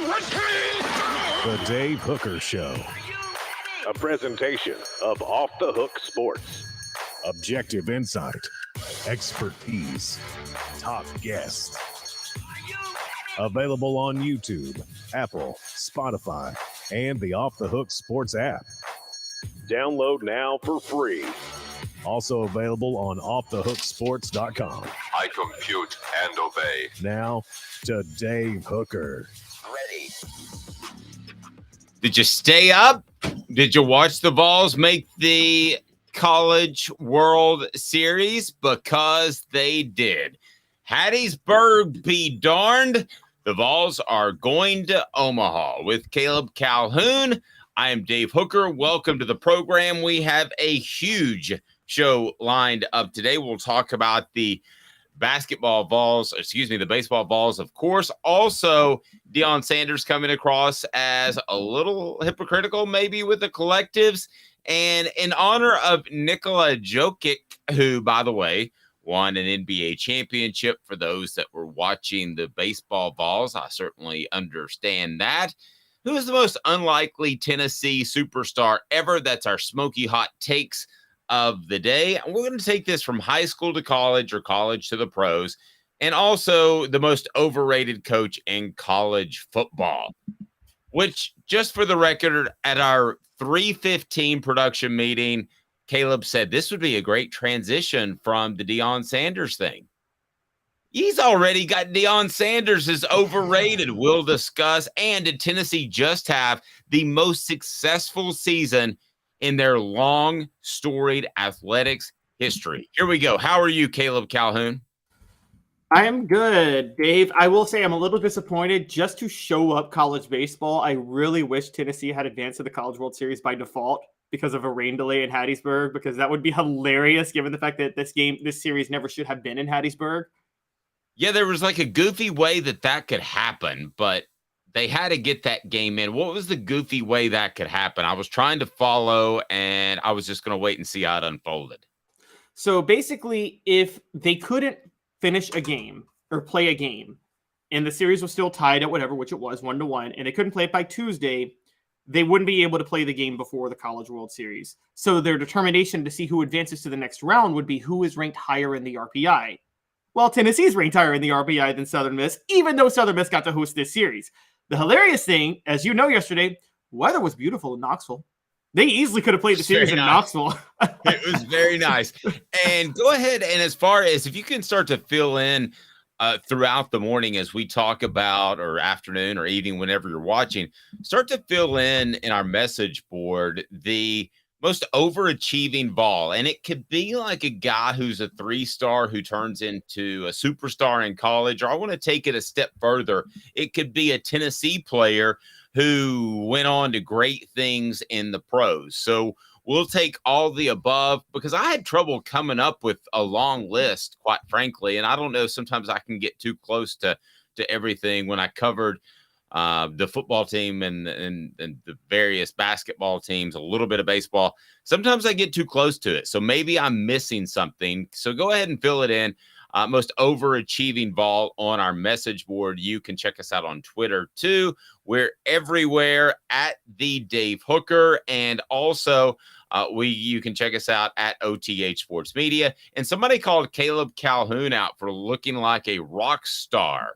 The Dave Hooker Show. A presentation of Off the Hook Sports. Objective insight, expertise, top guests. Available on YouTube, Apple, Spotify, and the Off the Hook Sports app. Download now for free. Also available on offthehooksports.com. I compute and obey. Now to Dave Hooker. Ready. Did you stay up? Did you watch the Vols make the College World Series? Because they did. Hattiesburg be darned. The Vols are going to Omaha with Caleb Calhoun. I am Dave Hooker. Welcome to the program. We have a huge show lined up today. We'll talk about the baseball Vols, of course. Also, Deion Sanders coming across as a little hypocritical, maybe with the collectives. And in honor of Nikola Jokic, who, by the way, won an NBA championship. For those that were watching the baseball Vols, I certainly understand that. Who is the most unlikely Tennessee superstar ever? That's our smoky hot takes of the day. We're going to take this from high school to college or college to the pros, and also the most overrated coach in college football, which, just for the record, at our 3:15 production meeting, Caleb said this would be a great transition from the Deion Sanders thing. He's already got Deion Sanders is overrated. We'll discuss. And did Tennessee just have the most successful season in their long, storied athletics history? Here we go. How are you, Caleb Calhoun? I am good, Dave. I will say I'm a little disappointed just to show up college baseball. I really wish Tennessee had advanced to the College World Series by default because of a rain delay in Hattiesburg, because that would be hilarious given the fact that this series never should have been in Hattiesburg. Yeah, there was like a goofy way that could happen, but they had to get that game in. What was the goofy way that could happen? I was trying to follow, and I was just going to wait and see how it unfolded. So basically, if they couldn't finish a game or play a game, and the series was still tied at whatever, which it was 1-1, and they couldn't play it by Tuesday, they wouldn't be able to play the game before the College World Series. So their determination to see who advances to the next round would be who is ranked higher in the RPI. Well, Tennessee's ranked higher in the RPI than Southern Miss, even though Southern Miss got to host this series. The hilarious thing, as you know yesterday, weather was beautiful in Knoxville. They easily could have played the series in Knoxville. It was very nice. And go ahead, and as far as if you can start to fill in throughout the morning as we talk about, or afternoon or evening, whenever you're watching, start to fill in our message board the most overachieving Vol. And it could be like a guy who's a 3-star who turns into a superstar in college, or I want to take it a step further. It could be a Tennessee player who went on to great things in the pros. So we'll take all the above, because I had trouble coming up with a long list, quite frankly. And I don't know, sometimes I can get too close to everything when I covered the football team and the various basketball teams, a little bit of baseball. Sometimes I get too close to it. So maybe I'm missing something. So go ahead and fill it in. Most overachieving Vol on our message board. You can check us out on Twitter too. We're everywhere at the Dave Hooker. And also you can check us out at OTH Sports Media. And somebody called Caleb Calhoun out for looking like a rock star.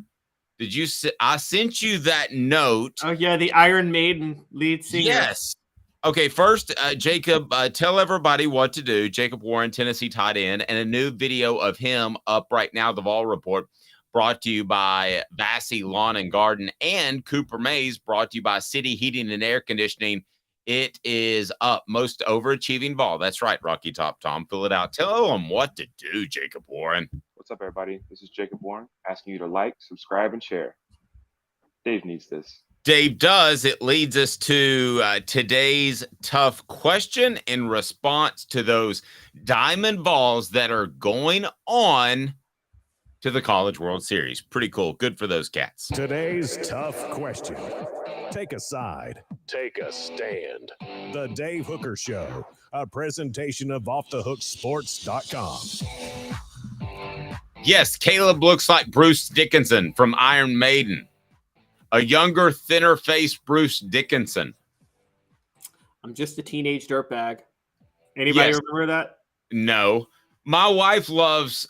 Did you? I sent you that note. Oh, yeah, the Iron Maiden lead singer. Yes. Okay, first, Jacob, tell everybody what to do. Jacob Warren, Tennessee tight end, and a new video of him up right now, the Vol Report, brought to you by Vassy Lawn and Garden, and Cooper Mays, brought to you by City Heating and Air Conditioning. It is up. Most overachieving Vol. That's right, Rocky Top Tom. Fill it out. Tell them what to do, Jacob Warren. What's up, everybody? This is Jacob Warren asking you to like, subscribe, and share. Dave needs this. Dave does. It leads us to today's tough question in response to those Diamond Vols that are going on to the College World Series. Pretty cool. Good for those cats. Today's tough question. Take a side. Take a stand. The Dave Hooker Show, a presentation of offthehooksports.com. Yes, Caleb looks like Bruce Dickinson from Iron Maiden. A younger, thinner-faced Bruce Dickinson. I'm just a teenage dirtbag. Anybody Yes. remember that? No. My wife loves,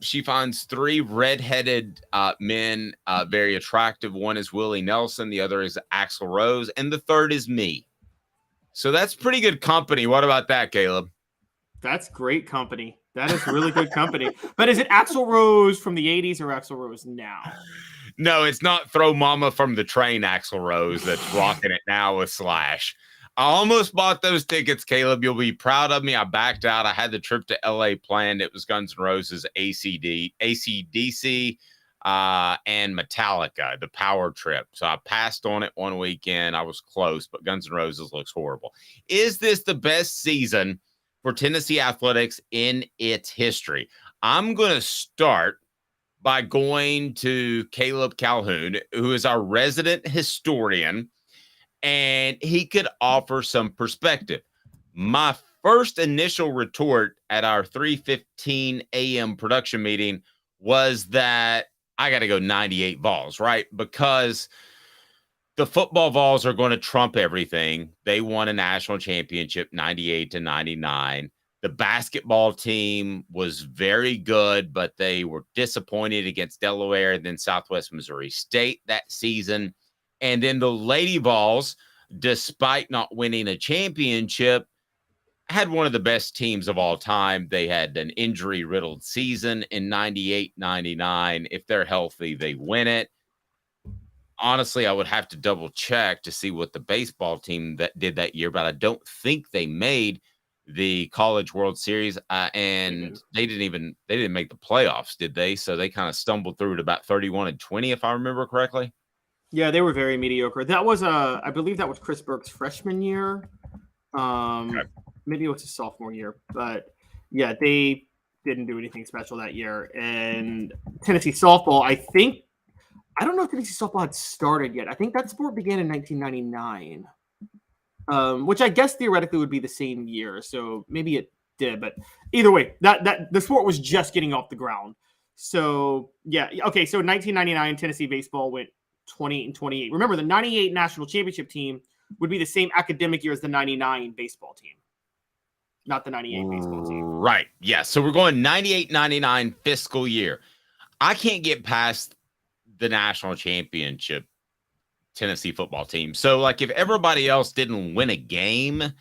she finds 3 redheaded men very attractive. One is Willie Nelson. The other is Axl Rose. And the third is me. So that's pretty good company. What about that, Caleb? That's great company. That is really good company. But is it Axl Rose from the 80s or Axl Rose now? No, it's not Throw Mama from the Train Axl Rose that's rocking it now with Slash. I almost bought those tickets, Caleb. You'll be proud of me. I backed out. I had the trip to LA planned. It was Guns N' Roses, AC/DC, and Metallica, the power trip. So I passed on it one weekend. I was close, but Guns N' Roses looks horrible. Is this the best season for Tennessee athletics in its history? I'm going to start by going to Caleb Calhoun, who is our resident historian, and he could offer some perspective. My first initial retort at our 3:15 a.m. production meeting was that I got to go 98 Vols, right? Because the football Vols are going to trump everything. They won a national championship 98-99. The basketball team was very good, but they were disappointed against Delaware and then Southwest Missouri State that season. And then the Lady Vols, despite not winning a championship, had one of the best teams of all time. They had an injury-riddled season in 98-99. If they're healthy, they win it. Honestly, I would have to double-check to see what the baseball team that did that year, but I don't think they made the College World Series, and they didn't make the playoffs, did they? So they kind of stumbled through at about 31-20, if I remember correctly. Yeah, they were very mediocre. That was I believe that was Chris Burke's freshman year. Maybe it was his sophomore year, but yeah, they didn't do anything special that year. And Tennessee softball, I don't know if Tennessee softball had started yet. I think that sport began in 1999. Which I guess theoretically would be the same year, so maybe it did. But either way, that the sport was just getting off the ground. So yeah, okay. So 1999, Tennessee baseball went 28-28. Remember, the 98 national championship team would be the same academic year as the 99 baseball team, not the 98 baseball team. Right. Yeah. So we're going 98-99 fiscal year. I can't get past the national championship Tennessee football team. So, like, if everybody else didn't win a game,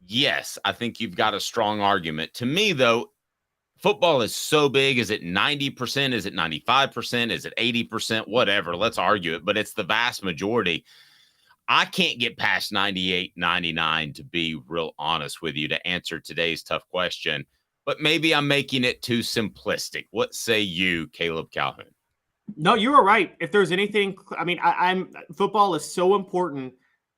yes, I think you've got a strong argument. To me, though, football is so big. Is it 90%? Is it 95%? Is it 80%? Whatever. Let's argue it. But it's the vast majority. I can't get past 98-99, to be real honest with you, to answer today's tough question. But maybe I'm making it too simplistic. What say you, Caleb Calhoun? No, you were right. If there's anything, I mean, I'm football is so important.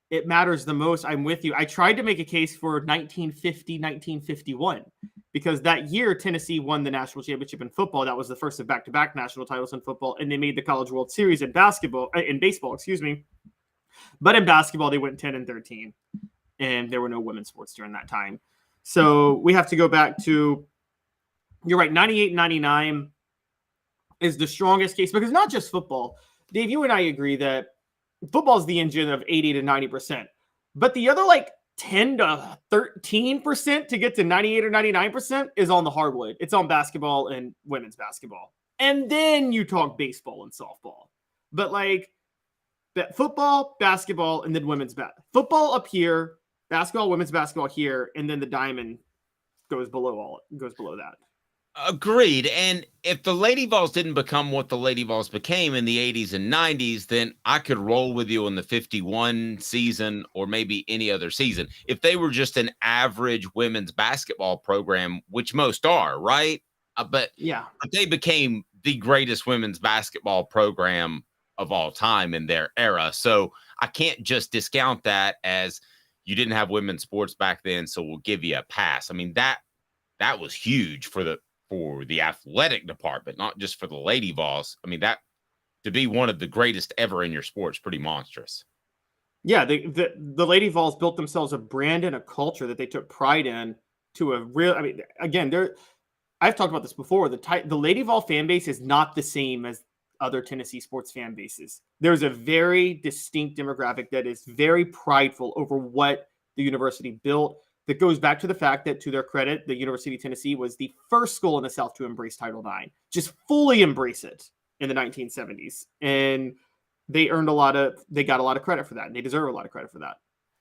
It matters the most. I'm with you. I tried to make a case for 1950, 1951, because that year Tennessee won the national championship in football. That was the first of back-to-back national titles in football, and they made the College World Series in baseball, excuse me. But in basketball, they went 10-13, and there were no women's sports during that time. So we have to go back to, you're right, 98-99 is the strongest case, because not just football. Dave, you and I agree that football is the engine of 80-90%, but the other like 10-13% to get to 98 or 99% is on the hardwood. It's on basketball and women's basketball. And then you talk baseball and softball. But like football, basketball, and then women's football up here, basketball, women's basketball here, and then the diamond goes below that. Agreed. And if the Lady Vols didn't become what the Lady Vols became in the 80s and 90s, then I could roll with you in the 51 season or maybe any other season. If they were just an average women's basketball program, which most are, right? But they became the greatest women's basketball program of all time in their era. So I can't just discount that as you didn't have women's sports back then, so we'll give you a pass. I mean, that was huge for the athletic department, not just for the Lady Vols. I mean, that to be one of the greatest ever in your sport is pretty monstrous. Yeah, the Lady Vols built themselves a brand and a culture that they took pride in to a real. I mean, again, I've talked about this before. The Lady Vol fan base is not the same as other Tennessee sports fan bases. There's a very distinct demographic that is very prideful over what the university built. That goes back to the fact that, to their credit, the University of Tennessee was the first school in the South to embrace Title IX, just fully embrace it in the 1970s. And they got a lot of credit for that, and they deserve a lot of credit for that.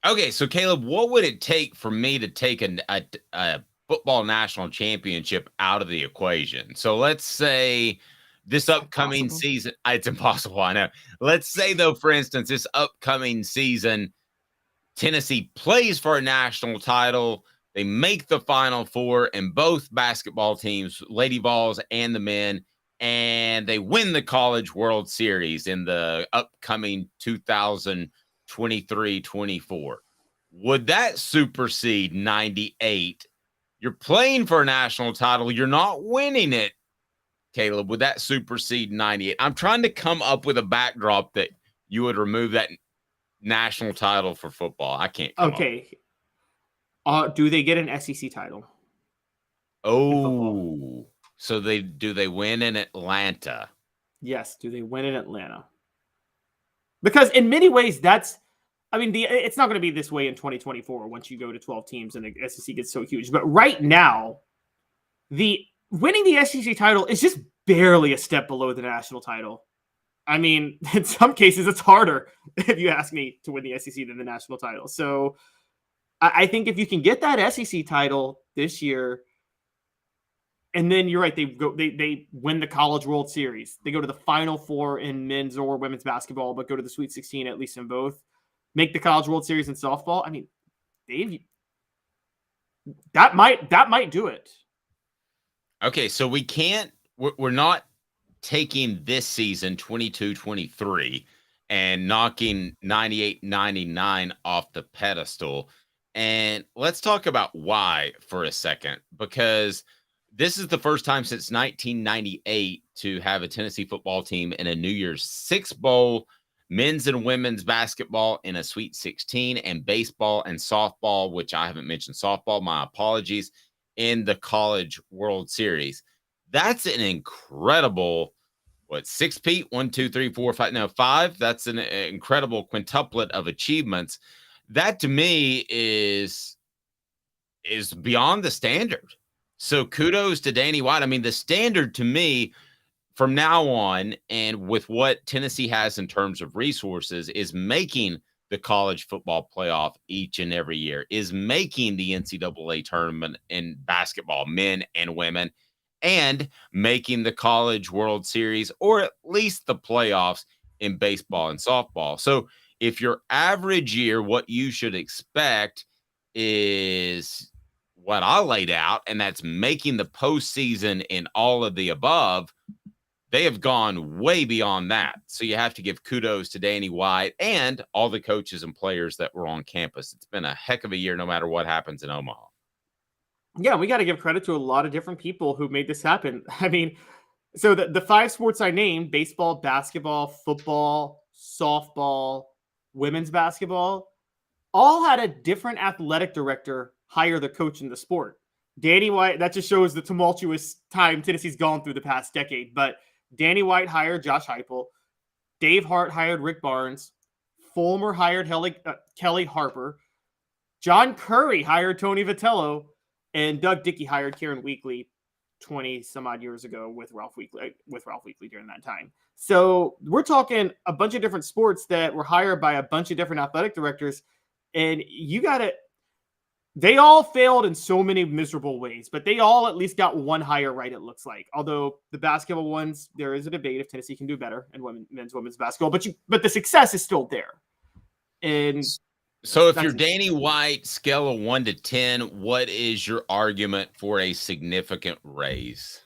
Okay, so Caleb, what would it take for me to take a football national championship out of the equation? So let's say this upcoming season, it's impossible, I know. Let's say, though, for instance, this upcoming season, Tennessee plays for a national title. They make the Final Four, and both basketball teams, Lady Vols and the men, and they win the College World Series in the upcoming 2023-24. Would that supersede 98? You're playing for a national title. You're not winning it, Caleb. Would that supersede 98? I'm trying to come up with a backdrop that you would remove that national title for football. I can't. Okay. Do they get an SEC title? Oh, so they win in Atlanta? Yes. Do they win in Atlanta? Because in many ways, it's not going to be this way in 2024 once you go to 12 teams and the SEC gets so huge. But right now, winning the SEC title is just barely a step below the national title. I mean, in some cases, it's harder, if you ask me, to win the SEC than the national title. So I think if you can get that SEC title this year, and then you're right, they win the College World Series. They go to the Final Four in men's or women's basketball, but go to the Sweet 16, at least in both. Make the College World Series in softball. I mean, that might do it. Okay, so we're not taking this season 22-23 and knocking 98-99 off the pedestal. And let's talk about why for a second, because this is the first time since 1998 to have a Tennessee football team in a New Year's Six Bowl, men's and women's basketball in a Sweet 16, and baseball and softball, which I haven't mentioned softball, my apologies, in the College World Series. That's an incredible, 6, Pete? 1, 2, 3, 4, 5. No, 5. That's an incredible quintuplet of achievements. That to me is beyond the standard. So kudos to Danny White. I mean, the standard to me from now on, and with what Tennessee has in terms of resources, is making the college football playoff each and every year, is making the NCAA tournament in basketball, men and women, and making the College World Series, or at least the playoffs in baseball and softball. So if your average year, what you should expect is what I laid out, and that's making the postseason in all of the above, they have gone way beyond that. So you have to give kudos to Danny White and all the coaches and players that were on campus. It's been a heck of a year, no matter what happens in Omaha. Yeah, we got to give credit to a lot of different people who made this happen. I mean, so the 5 sports I named, baseball, basketball, football, softball, women's basketball, all had a different athletic director hire the coach in the sport. Danny White, that just shows the tumultuous time Tennessee's gone through the past decade. But Danny White hired Josh Heupel. Dave Hart hired Rick Barnes. Fulmer hired Kelly Harper. John Curry hired Tony Vitello. And Doug Dickey hired Karen Weekly 20 some odd years ago with Ralph Weekly during that time. So we're talking a bunch of different sports that were hired by a bunch of different athletic directors. And they all failed in so many miserable ways, but they all at least got one hire right, it looks like. Although the basketball ones, there is a debate if Tennessee can do better in women's basketball, but the success is still there. And so if you're Danny White, scale of 1 to 10, what is your argument for a significant raise?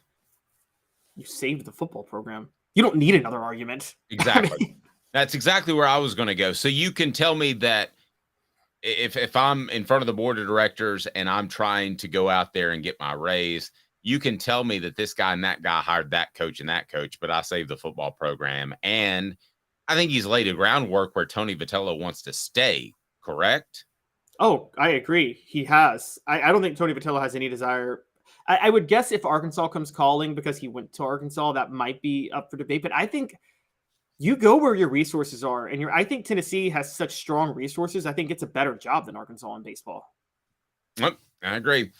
You saved the football program. You don't need another argument. Exactly. That's exactly where I was going to go. So you can tell me that if I'm in front of the board of directors and I'm trying to go out there and get my raise, you can tell me that this guy and that guy hired that coach and that coach, but I saved the football program. And I think he's laid a groundwork where Tony Vitello wants to stay, correct? Oh, I agree. He has. I don't think Tony Vitello has any desire. I would guess if Arkansas comes calling because he went to Arkansas, that might be up for debate. But I think you go where your resources are, and I think Tennessee has such strong resources. I think it's a better job than Arkansas in baseball. Yep, I agree.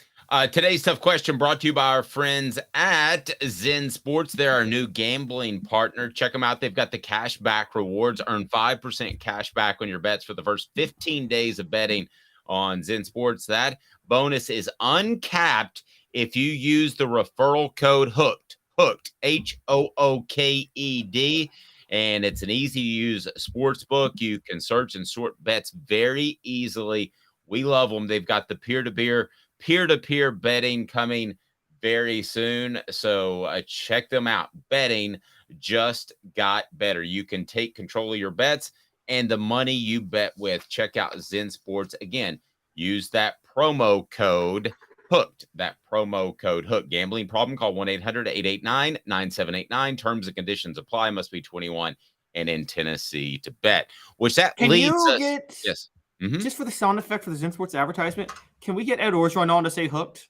Today's tough question brought to you by our friends at Zen Sports. They're our new gambling partner. Check them out. They've got the cash back rewards. Earn 5% cash back on your bets for the first 15 days of betting on Zen Sports. That bonus is uncapped if you use the referral code HOOKED, HOOKED. And it's an easy-to-use sports book. You can search and sort bets very easily. We love them. They've got the peer-to-peer betting coming very soon. So check them out. Betting just got better. You can take control of your bets and the money you bet with. Check out Zen Sports. Again, use that promo code HOOKED. That promo code HOOKED. Gambling problem? Call 1-800-889-9789. Terms and conditions apply. Must be 21 and in Tennessee to bet. Which that Can leads you us. get Yes. Mm-hmm. just for the sound effect for the Zen Sports advertisement? Can we get Ed Orgeron on to say hooked?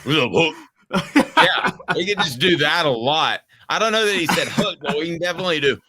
Yeah, we can just do that a lot. I don't know that he said hook, but we can definitely do.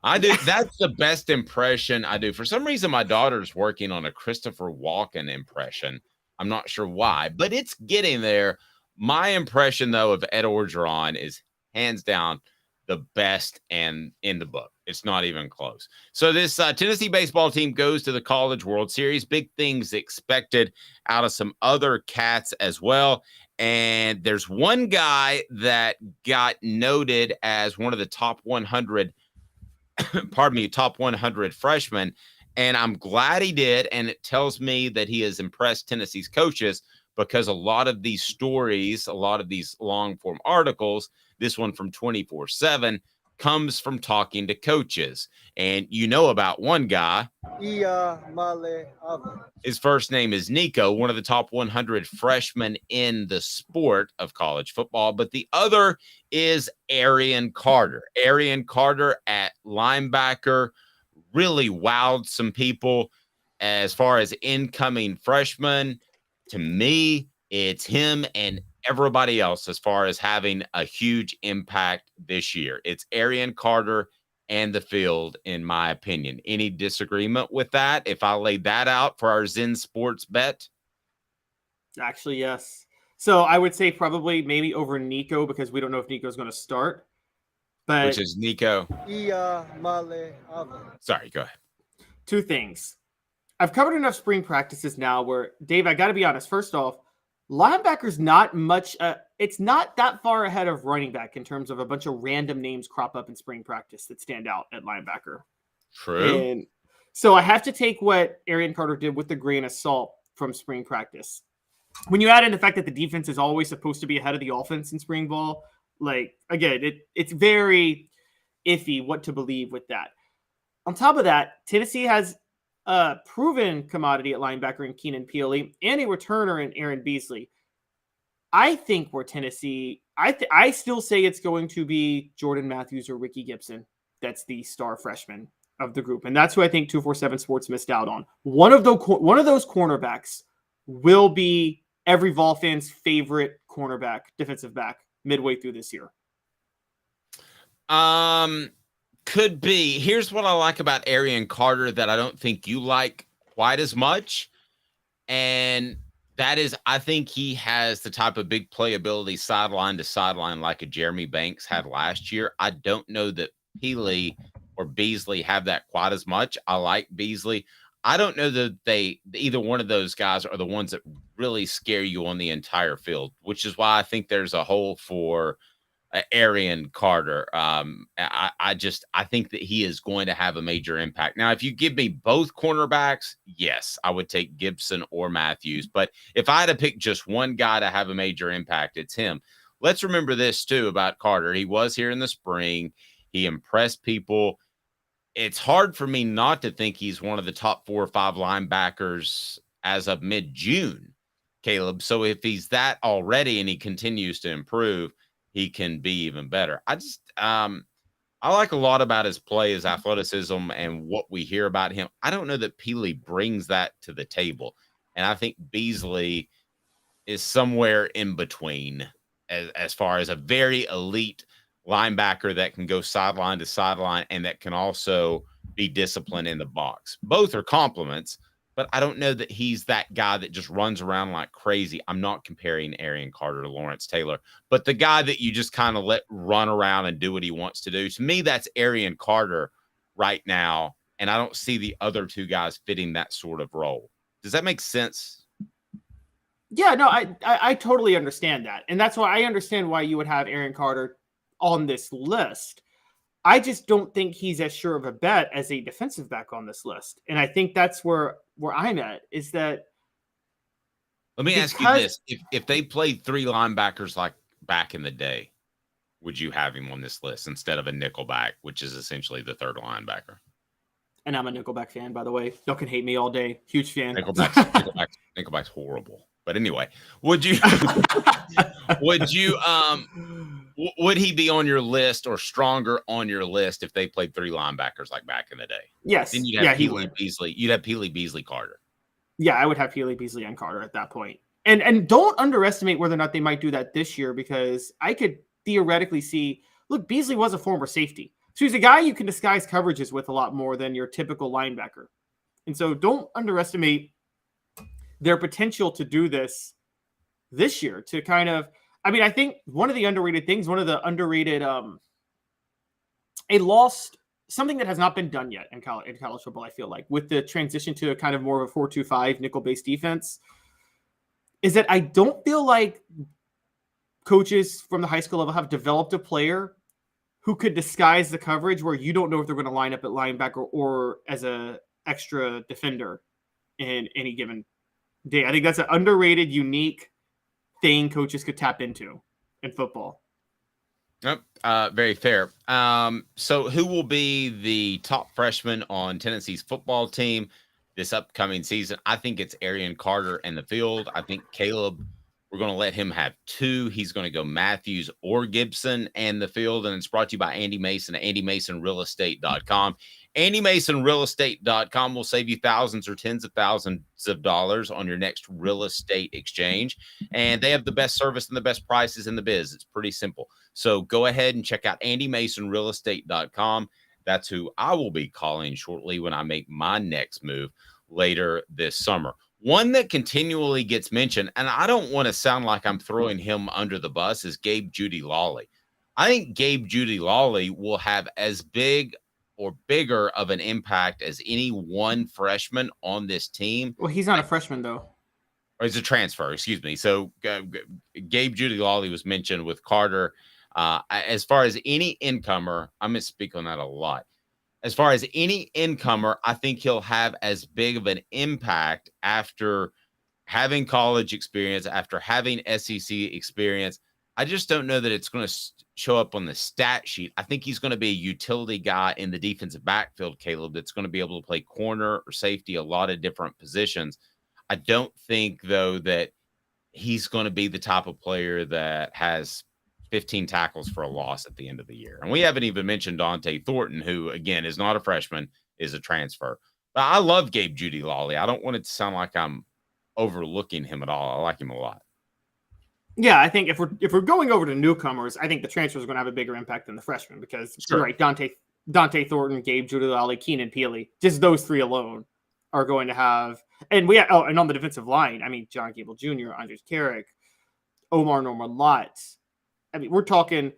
I do. That's the best impression I do. For some reason, my daughter's working on a Christopher Walken impression. I'm not sure why, but it's getting there. My impression, though, of Ed Orgeron is hands down the best and in the book. It's not even close. So this Tennessee baseball team goes to the College World Series. Big things expected out of some other cats as well. And there's one guy that got noted as one of the top 100, top 100 freshmen. And I'm glad he did. And it tells me that he has impressed Tennessee's coaches, because a lot of these stories, a lot of these long form articles, this one from 24/7, comes from talking to coaches. And you know about one guy. Iamaleava. His first name is Nico, one of the top 100 freshmen in the sport of college football. But the other is Arion Carter. Arion Carter at linebacker really wowed some people as far as incoming freshmen. To me, it's him and everybody else as far as having a huge impact this year. It's Arion Carter and the field, in my opinion. Any disagreement with that if I laid that out for our Zen Sports bet? Actually, yes. So I would say probably maybe over Nico, because we don't know if Nico's going to start. But Which is Nico. Iamaleava. Sorry, go ahead. two things. I've covered enough spring practices now where, Dave, I got to be honest. First off, linebacker's not much. It's not that far ahead of running back in terms of a bunch of random names crop up in spring practice that stand out at linebacker. True. And so I have to take what Arion Carter did with a grain of salt from spring practice. When you add in the fact that the defense is always supposed to be ahead of the offense in spring ball, like, again, it's very iffy what to believe with that. On top of that, Tennessee has a proven commodity at linebacker in Keenan Peely and a returner in Aaron Beasley. I think we're Tennessee. I still say it's going to be Jordan Matthews or Ricky Gibson. That's the star freshman of the group. And that's who I think 247 Sports missed out on. One of those cornerbacks will be every Vol fan's favorite cornerback, defensive back, midway through this year. Could be. Here's what I like about Arion Carter that I don't think you like quite as much. And that is, I think he has the type of big playability sideline to sideline like a Jeremy Banks had last year. I don't know that Peely or Beasley have that quite as much. I like Beasley. I don't know that either one of those guys are the ones that really scare you on the entire field, which is why I think there's a hole for Arion Carter. I think that he is going to have a major impact. Now, if you give me both cornerbacks, yes, I would take Gibson or Matthews. But if I had to pick just one guy to have a major impact, it's him. Let's remember this too about Carter. He was here in the spring. He impressed people. It's hard for me not to think he's one of the top 4 or 5 linebackers as of mid-June, Caleb. So if he's that already and he continues to improve, he can be even better. I like a lot about his play, his athleticism, and what we hear about him. I don't know that Peely brings that to the table. And I think Beasley is somewhere in between as far as a very elite linebacker that can go sideline to sideline and that can also be disciplined in the box. Both are compliments, but I don't know that he's that guy that just runs around like crazy. I'm not comparing Arion Carter to Lawrence Taylor, but the guy that you just kind of let run around and do what he wants to do. To me, that's Arion Carter right now, and I don't see the other two guys fitting that sort of role. Does that make sense? Yeah, no, I totally understand that. And that's why I understand why you would have Arion Carter on this list. I just don't think he's as sure of a bet as a defensive back on this list. And I think that's where I'm at, is that. Let me ask you this. If they played three linebackers like back in the day, would you have him on this list instead of a nickelback, which is essentially the third linebacker? And I'm a Nickelback fan, by the way. Y'all can hate me all day. Huge fan. Nickelback's horrible. But anyway, would he be on your list or stronger on your list if they played three linebackers like back in the day? Yes. Then you'd have Peely Beasley. You'd have Peely Beasley Carter. Yeah, I would have Peely Beasley and Carter at that point. And don't underestimate whether or not they might do that this year, because I could theoretically see, look, Beasley was a former safety. So he's a guy you can disguise coverages with a lot more than your typical linebacker. And so don't underestimate their potential to do this year, to kind of, I mean, I think one of the underrated things, something that has not been done yet in college football, I feel like, with the transition to a kind of more of a 4-2-5 nickel-based defense, is that I don't feel like coaches from the high school level have developed a player who could disguise the coverage where you don't know if they're going to line up at linebacker or as a extra defender in any given day. I think that's an underrated, unique thing coaches could tap into in football. Yep, very fair. So who will be the top freshman on Tennessee's football team this upcoming season? I think it's Arion Carter in the field. I think Caleb, we're going to let him have two. He's going to go Matthews or Gibson in the field, and it's brought to you by Andy Mason at AndyMasonRealEstate.com. AndyMasonRealEstate.com will save you thousands or tens of thousands of dollars on your next real estate exchange, and they have the best service and the best prices in the biz. It's pretty simple. So go ahead and check out AndyMasonRealEstate.com. That's who I will be calling shortly when I make my next move later this summer. One that continually gets mentioned, and I don't want to sound like I'm throwing him under the bus, is Gabe Judy Lawley. I think Gabe Judy Lawley will have as big or bigger of an impact as any one freshman on this team. Well, he's not a freshman, though. Or he's a transfer, excuse me. So Gabe Judy Lawley was mentioned with Carter. As far as any incomer, I'm going to speak on that a lot. As far as any incomer, I think he'll have as big of an impact after having college experience, after having SEC experience. I just don't know that it's going to show up on the stat sheet. I think he's going to be a utility guy in the defensive backfield, Caleb, that's going to be able to play corner or safety, a lot of different positions. I don't think, though, that he's going to be the type of player that has 15 tackles for a loss at the end of the year. And we haven't even mentioned Dante Thornton, who, again, is not a freshman, is a transfer. But I love Gabe Judy Lawley. I don't want it to sound like I'm overlooking him at all. I like him a lot. Yeah, I think if we're going over to newcomers, I think the transfers are going to have a bigger impact than the freshmen, because you're right, Dante Thornton, Gabe Judy Lawley, Keenan Peely, just those three alone are going to have, and and on the defensive line, I mean, John Gable Jr., Andres Carrick, Omar Norman Lott. I mean, we're talking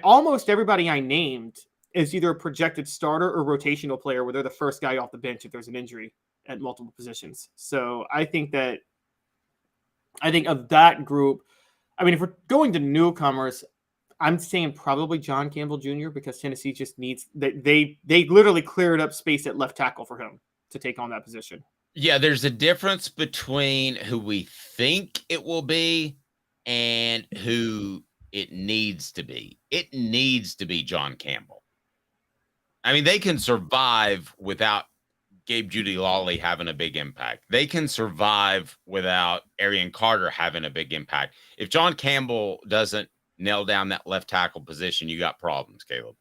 almost everybody I named is either a projected starter or rotational player, where they're the first guy off the bench if there's an injury at multiple positions. So I think of that group, I mean, if we're going to newcomers, I'm saying probably John Campbell Jr., because Tennessee just needs, they literally cleared up space at left tackle for him to take on that position. Yeah, there's a difference between who we think it will be and who it needs to be. It needs to be John Campbell. I mean, they can survive without Gabe Judy Lawley having a big impact. They can survive without Arion Carter having a big impact. If John Campbell doesn't nail down that left tackle position, you got problems, Caleb.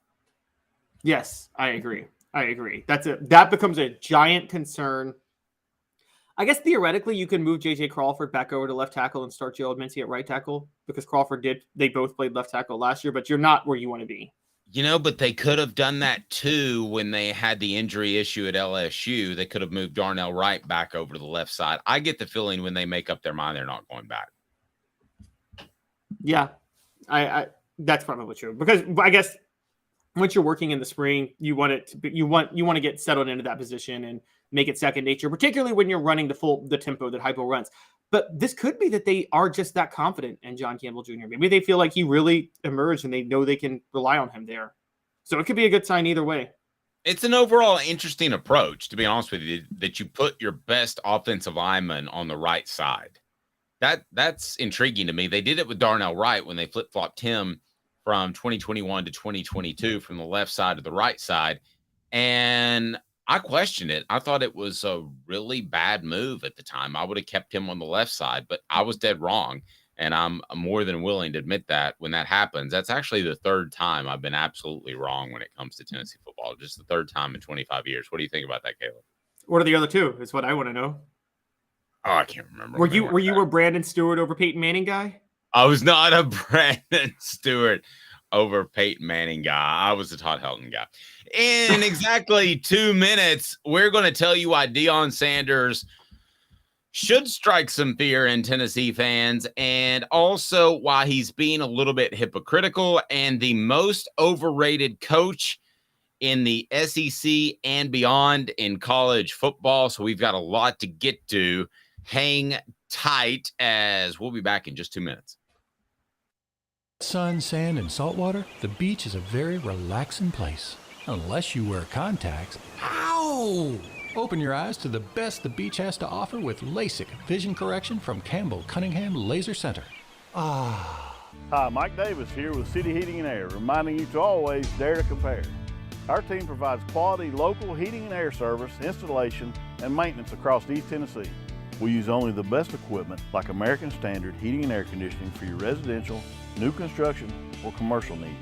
Yes, I agree. That becomes a giant concern. I guess theoretically you can move J.J. Crawford back over to left tackle and start Joe Mincy at right tackle because they both played left tackle last year, but you're not where you want to be. But they could have done that too when they had the injury issue at LSU. They could have moved Darnell Wright back over to the left side. I get the feeling when they make up their mind, they're not going back. Yeah, I that's probably true because I guess once you're working in the spring, you want to get settled into that position and make it second nature, particularly when you're running the tempo that Hypo runs. But this could be that they are just that confident in John Campbell Jr. Maybe they feel like he really emerged and they know they can rely on him there. So it could be a good sign either way. It's an overall interesting approach, to be honest with you, that you put your best offensive lineman on the right side. That's intriguing to me. They did it with Darnell Wright when they flip-flopped him from 2021 to 2022 from the left side to the right side. And I questioned it. I thought it was a really bad move at the time. I would have kept him on the left side, but I was dead wrong. And I'm more than willing to admit that when that happens. That's actually the third time I've been absolutely wrong when it comes to Tennessee football. Just the third time in 25 years. What do you think about that, Caleb? What are the other two? Is what I want to know. Oh, I can't remember. Were you a Brandon Stewart over Peyton Manning guy? I was not a Brandon Stewart over Peyton Manning guy. I was a Todd Helton guy. In exactly 2 minutes, we're going to tell you why Deion Sanders should strike some fear in Tennessee fans, and also why he's being a little bit hypocritical and the most overrated coach in the SEC and beyond in college football. So we've got a lot to get to. Hang tight as we'll be back in just 2 minutes. Sun, sand, and salt water, the beach is a very relaxing place. Unless you wear contacts. Ow! Open your eyes to the best the beach has to offer with LASIK vision correction from Campbell Cunningham Laser Center. Ah. Hi, Mike Davis here with City Heating and Air, reminding you to always dare to compare. Our team provides quality local heating and air service, installation, and maintenance across East Tennessee. We use only the best equipment like American Standard heating and air conditioning for your residential, new construction, or commercial needs.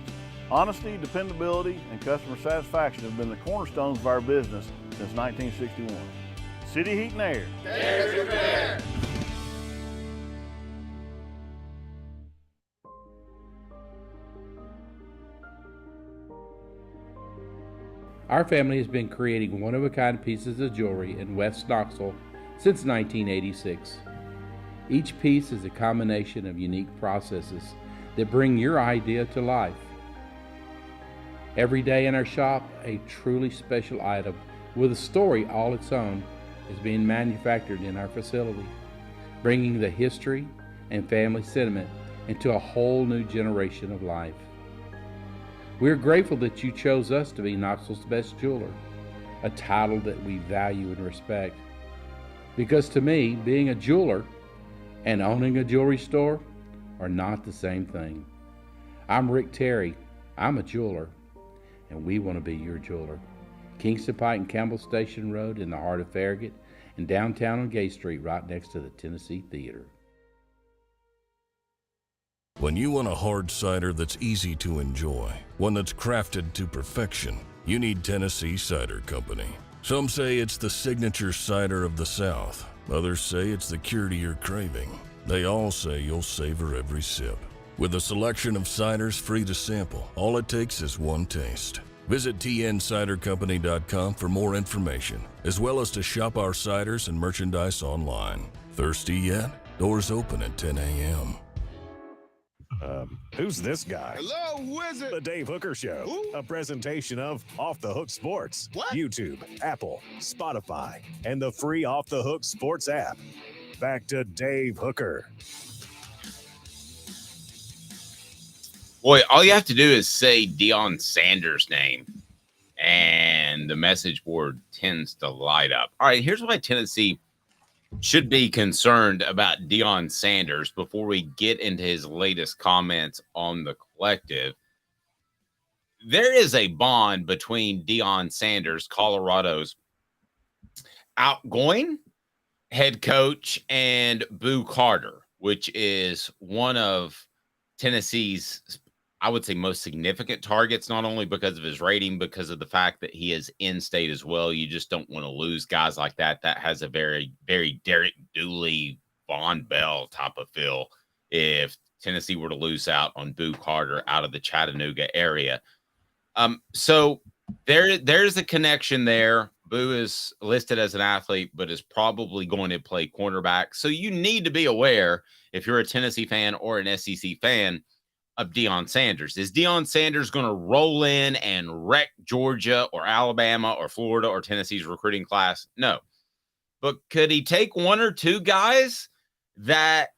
Honesty, dependability, and customer satisfaction have been the cornerstones of our business since 1961. City Heat and Air. There's your bear. Our family has been creating one-of-a-kind pieces of jewelry in West Knoxville since 1986. Each piece is a combination of unique processes that bring your idea to life. Every day in our shop, a truly special item with a story all its own is being manufactured in our facility, bringing the history and family sentiment into a whole new generation of life. We're grateful that you chose us to be Knoxville's best jeweler, a title that we value and respect. Because to me, being a jeweler and owning a jewelry store are not the same thing. I'm Rick Terry. I'm a jeweler, and we want to be your jeweler. Kingston Pike and Campbell Station Road in the heart of Farragut, and downtown on Gay Street right next to the Tennessee Theater. When you want a hard cider that's easy to enjoy, one that's crafted to perfection, you need Tennessee Cider Company. Some say it's the signature cider of the South. Others say it's the cure to your craving. They all say you'll savor every sip. With a selection of ciders free to sample, all it takes is one taste. Visit tncidercompany.com for more information, as well as to shop our ciders and merchandise online. Thirsty yet? Doors open at 10 a.m. Who's this guy? Hello, who is it? The Dave Hooker Show, Who? a presentation of Off the Hook Sports, What? YouTube, Apple, Spotify, and the free Off the Hook Sports app. Back to Dave Hooker. Boy, all you have to do is say Deion Sanders' name, and the message board tends to light up. All right, here's why Tennessee should be concerned about Deion Sanders before we get into his latest comments on the collective. There is a bond between Deion Sanders, Colorado's outgoing head coach, and Boo Carter, which is one of Tennessee's, I would say, most significant targets, not only because of his rating, because of the fact that he is in state as well. You just don't want to lose guys like that. That has a very, very Derek Dooley, Von Bell type of feel if Tennessee were to lose out on Boo Carter out of the Chattanooga area. So there's a connection there. Boo is listed as an athlete, but is probably going to play cornerback. So you need to be aware, if you're a Tennessee fan or an SEC fan, of Deion Sanders. Is Deion Sanders going to roll in and wreck Georgia or Alabama or Florida or Tennessee's recruiting class? No. But could he take one or two guys that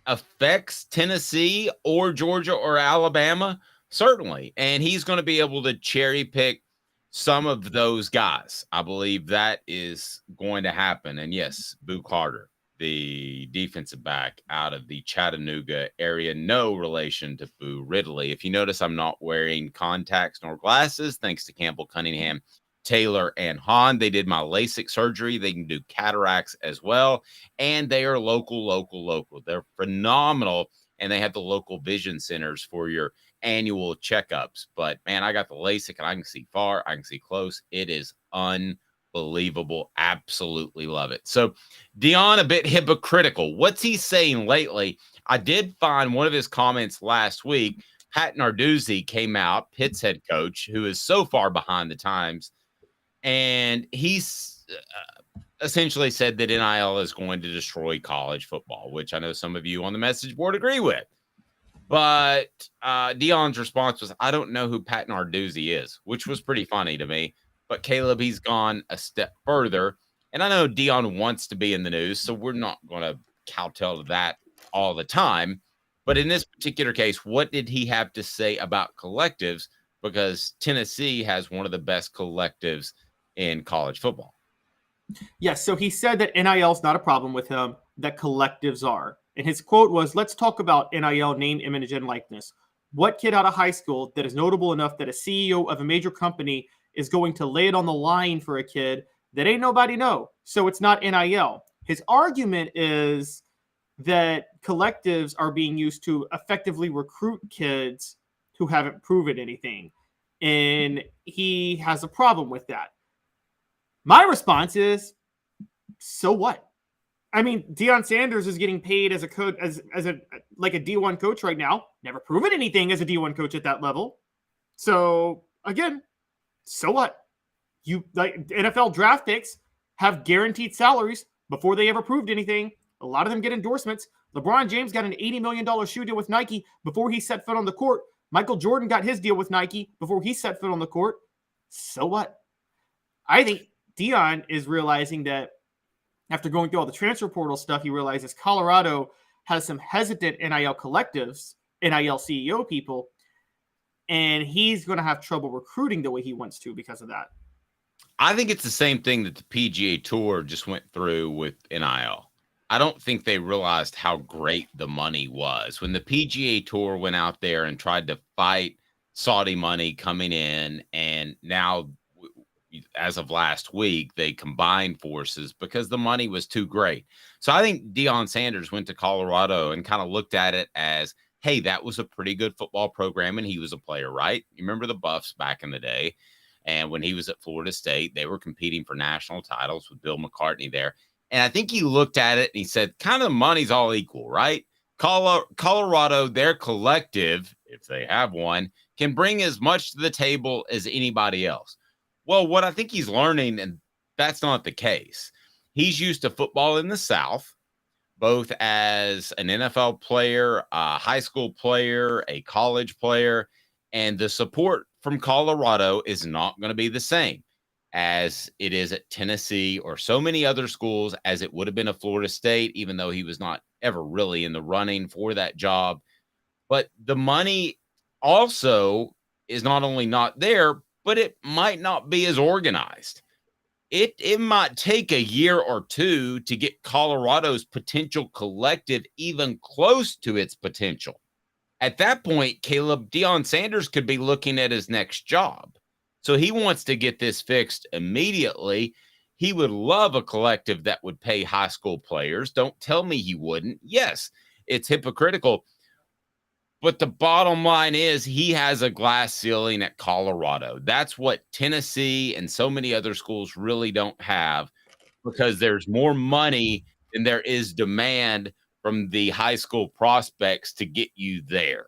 affects Tennessee or Georgia or Alabama? Certainly. And he's going to be able to cherry pick some of those guys. I believe that is going to happen. And yes, Boo Carter, the defensive back out of the Chattanooga area, no relation to Boo Ridley. If you notice, I'm not wearing contacts nor glasses, thanks to Campbell Cunningham, Taylor, and Hahn. They did my LASIK surgery. They can do cataracts as well. And they are local. They're phenomenal. And they have the local vision centers for your annual checkups. But man, I got the LASIK and I can see far, I can see close. It is unbelievable. Absolutely love it. So Deion, a bit hypocritical. What's he saying lately? I did find one of his comments last week. Pat Narduzzi came out, Pitt's head coach, who is so far behind the times. And he's essentially said that NIL is going to destroy college football, which I know some of you on the message board agree with. But Deion's response was, I don't know who Pat Narduzzi is, which was pretty funny to me. But Caleb, he's gone a step further. And I know Deion wants to be in the news, so we're not going to kowtow to that all the time. But in this particular case, what did he have to say about collectives? Because Tennessee has one of the best collectives in college football. Yes, so he said that NIL is not a problem with him, that collectives are. And his quote was, let's talk about NIL, name, image, and likeness. What kid out of high school that is notable enough that a CEO of a major company is going to lay it on the line for a kid that ain't nobody know? So it's not NIL. His argument is that collectives are being used to effectively recruit kids who haven't proven anything. And he has a problem with that. My response is, so what? I mean, Deion Sanders is getting paid as a coach, as a like a D1 coach right now. Never proven anything as a D1 coach at that level. So again, so what? You like NFL draft picks have guaranteed salaries before they ever proved anything. A lot of them get endorsements. LeBron James got an $80 million shoe deal with Nike before he set foot on the court. Michael Jordan got his deal with Nike before he set foot on the court. So what? I think Deion is realizing that after going through all the transfer portal stuff, he realizes Colorado has some hesitant NIL collectives, NIL CEO people, and he's going to have trouble recruiting the way he wants to because of that. I think it's the same thing that the PGA Tour just went through with NIL. I don't think they realized how great the money was. When the PGA Tour went out there and tried to fight Saudi money coming in, and now, as of last week, they combined forces because the money was too great. So I think Deion Sanders went to Colorado and kind of looked at it as, hey, that was a pretty good football program, and he was a player, right? You remember the Buffs back in the day, and when he was at Florida State, they were competing for national titles with Bill McCartney there. And I think he looked at it and he said, kind of the money's all equal, right? Colorado, their collective, if they have one, can bring as much to the table as anybody else. Well, what I think he's learning, and that's not the case. He's used to football in the South, both as an NFL player, a high school player, a college player, and the support from Colorado is not going to be the same as it is at Tennessee or so many other schools as it would have been at Florida State, even though he was not ever really in the running for that job. But the money also is not only not there, but it might not be as organized. It might take a year or two to get Colorado's potential collective even close to its potential. At that point, Caleb, Deion Sanders could be looking at his next job. So he wants to get this fixed immediately. He would love a collective that would pay high school players. Don't tell me he wouldn't. Yes, it's hypocritical. But the bottom line is he has a glass ceiling at Colorado. That's what Tennessee and so many other schools really don't have, because there's more money than there is demand from the high school prospects to get you there.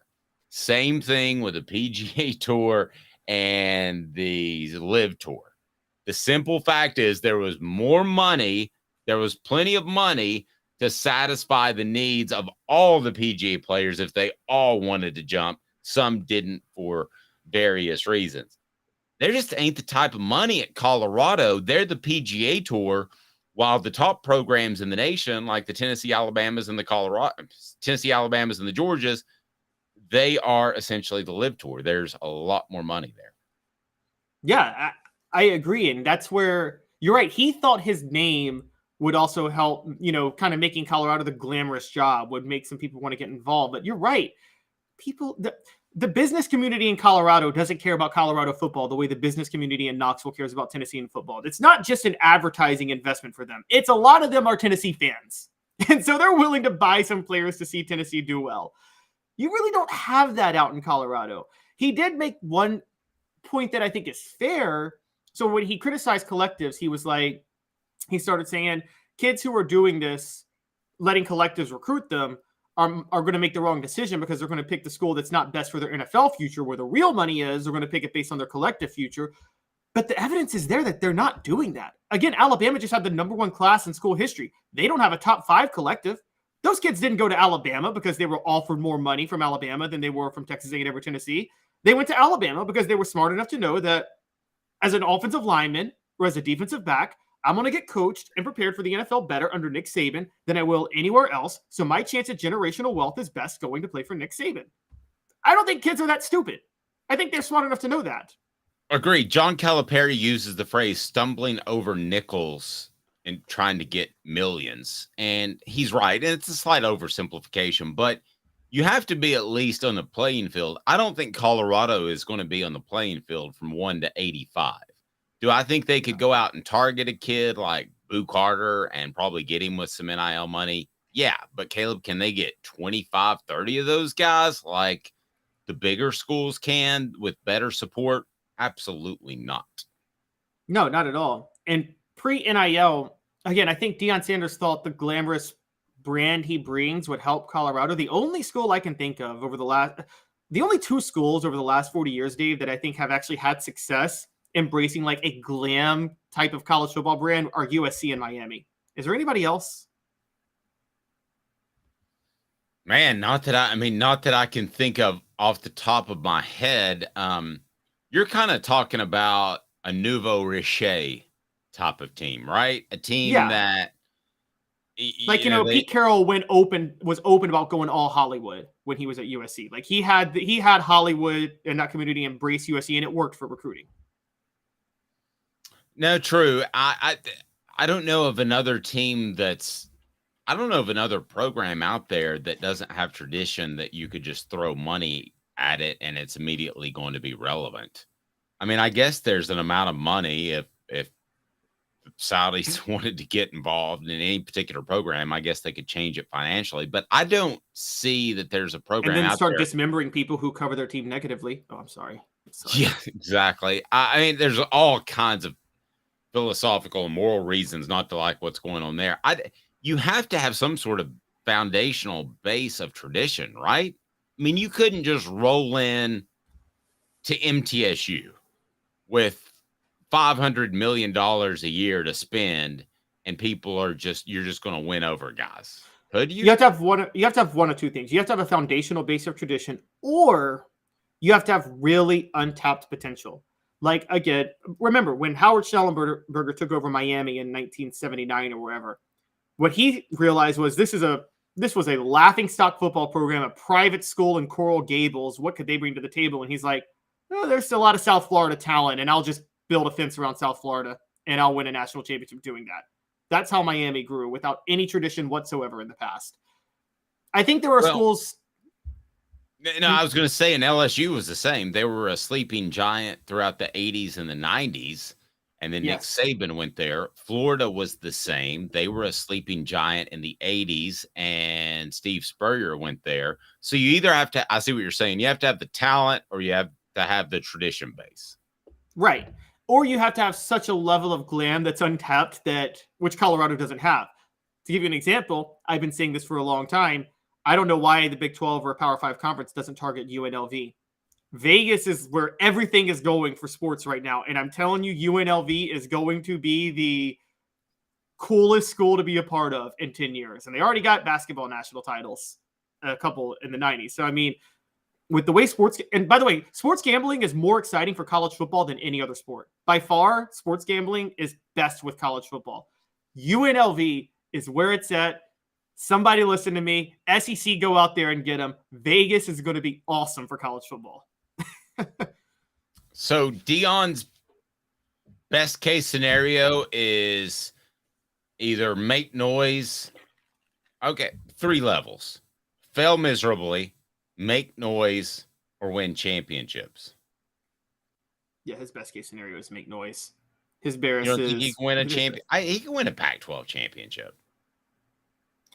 Same thing with the PGA Tour and the Live Tour. The simple fact is there was more money. There was plenty of money to satisfy the needs of all the PGA players if they all wanted to jump. Some didn't for various reasons. There just ain't the type of money at Colorado. They're the PGA Tour, while the top programs in the nation, like the Tennessee Alabamas and the Georgias, they are essentially the Live Tour. There's a lot more money there. Yeah, I agree. And that's where you're right. He thought his name would also help, kind of making Colorado the glamorous job would make some people want to get involved. But you're right. The business community in Colorado doesn't care about Colorado football the way the business community in Knoxville cares about Tennessee and football. It's not just an advertising investment for them. It's a lot of them are Tennessee fans. And so they're willing to buy some players to see Tennessee do well. You really don't have that out in Colorado. He did make one point that I think is fair. So when he criticized collectives, he started saying kids who are doing this, letting collectives recruit them, are going to make the wrong decision because they're going to pick the school that's not best for their NFL future, where the real money is. They're going to pick it based on their collective future. But the evidence is there that they're not doing that. Again, Alabama just had the #1 class in school history. They don't have a top 5 collective. Those kids didn't go to Alabama because they were offered more money from Alabama than they were from Texas A&M or Tennessee. They went to Alabama because they were smart enough to know that as an offensive lineman or as a defensive back, I'm going to get coached and prepared for the NFL better under Nick Saban than I will anywhere else. So my chance at generational wealth is best going to play for Nick Saban. I don't think kids are that stupid. I think they're smart enough to know that. Agreed. John Calipari uses the phrase stumbling over nickels and trying to get millions. And he's right. And it's a slight oversimplification, but you have to be at least on the playing field. I don't think Colorado is going to be on the playing field from 1 to 85. Do I think they could go out and target a kid like Boo Carter and probably get him with some NIL money? Yeah, but Caleb, can they get 25, 30 of those guys like the bigger schools can with better support? Absolutely not. No, not at all. And pre-NIL, again, I think Deion Sanders thought the glamorous brand he brings would help Colorado. The only school I can think of the only 2 schools over the last 40 years, Dave, that I think have actually had success embracing like a glam type of college football brand are USC and Miami. Is there anybody else? Man, not that I can think of off the top of my head. You're kind of talking about a nouveau riche type of team, right? A team that Pete Carroll was open about going all Hollywood when he was at USC. Like he had Hollywood and that community embrace USC, and it worked for recruiting. No, true. I don't know of another program out there that doesn't have tradition that you could just throw money at it and it's immediately going to be relevant. I mean, I guess there's an amount of money if Saudis wanted to get involved in any particular program, I guess they could change it financially. But I don't see that there's a program and then out start there. dismembering people who cover their team negatively. Oh, I'm sorry. Yeah, exactly. I mean, there's all kinds of philosophical and moral reasons not to like what's going on there. You have to have some sort of foundational base of tradition, right? I mean, you couldn't just roll in to MTSU with $500 million a year to spend, and you're just going to win over guys. Could you? You have to have one of 2 things. You have to have a foundational base of tradition, or you have to have really untapped potential. Like, again, remember when Howard Schnellenberger took over Miami in 1979 or wherever, what he realized was this was a laughingstock football program, a private school in Coral Gables. What could they bring to the table? And he's like, oh, there's still a lot of South Florida talent, and I'll just build a fence around South Florida, and I'll win a national championship doing that. That's how Miami grew without any tradition whatsoever in the past. I think there are schools. No, I was going to say, and LSU was the same. They were a sleeping giant throughout the 80s and the 90s, And then Yes. Nick Saban went there. Florida was the same. They were a sleeping giant in the 80s, and Steve Spurrier went there. So you either have to, I see what you're saying, you have to have the talent or you have to have the tradition base. Right. Or you have to have such a level of glam that's untapped which Colorado doesn't have. To give you an example, I've been saying this for a long time. I don't know why the Big 12 or Power 5 conference doesn't target UNLV. Vegas is where everything is going for sports right now. And I'm telling you, UNLV is going to be the coolest school to be a part of in 10 years. And they already got basketball national titles, a couple in the 90s. So, I mean, with the way and by the way, sports gambling is more exciting for college football than any other sport. By far, sports gambling is best with college football. UNLV is where it's at. Somebody listen to me. SEC, go out there and get them. Vegas is going to be awesome for college football. So Deion's best case scenario is either make noise. Okay, 3 levels. Fail miserably, make noise, or win championships. Yeah, his best case scenario is make noise. His Barris You don't think he can win a champion? He can win a Pac-12 championship.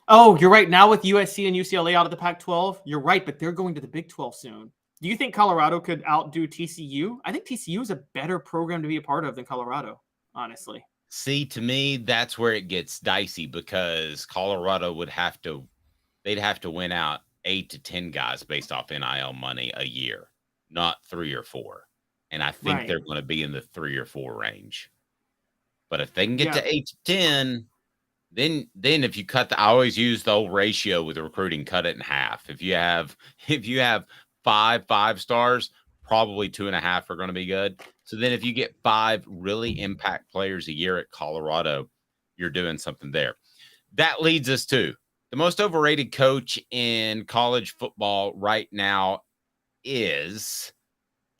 Oh, you're right. Now with USC and UCLA out of the Pac-12, you're right, but they're going to the Big 12 soon. Do you think Colorado could outdo TCU? I think TCU is a better program to be a part of than Colorado, honestly. See, to me, that's where it gets dicey because Colorado they'd have to win out 8 to 10 guys based off NIL money a year, not 3 or 4. And I think they're going to be in the 3 or 4 range. But if they can get to 8 to 10, then if you cut I always use the old ratio with recruiting, cut it in half. If you have 5 stars, probably 2.5 are going to be good. So then if you get 5 really impact players a year at Colorado, you're doing something there. That leads us to the most overrated coach in college football right now is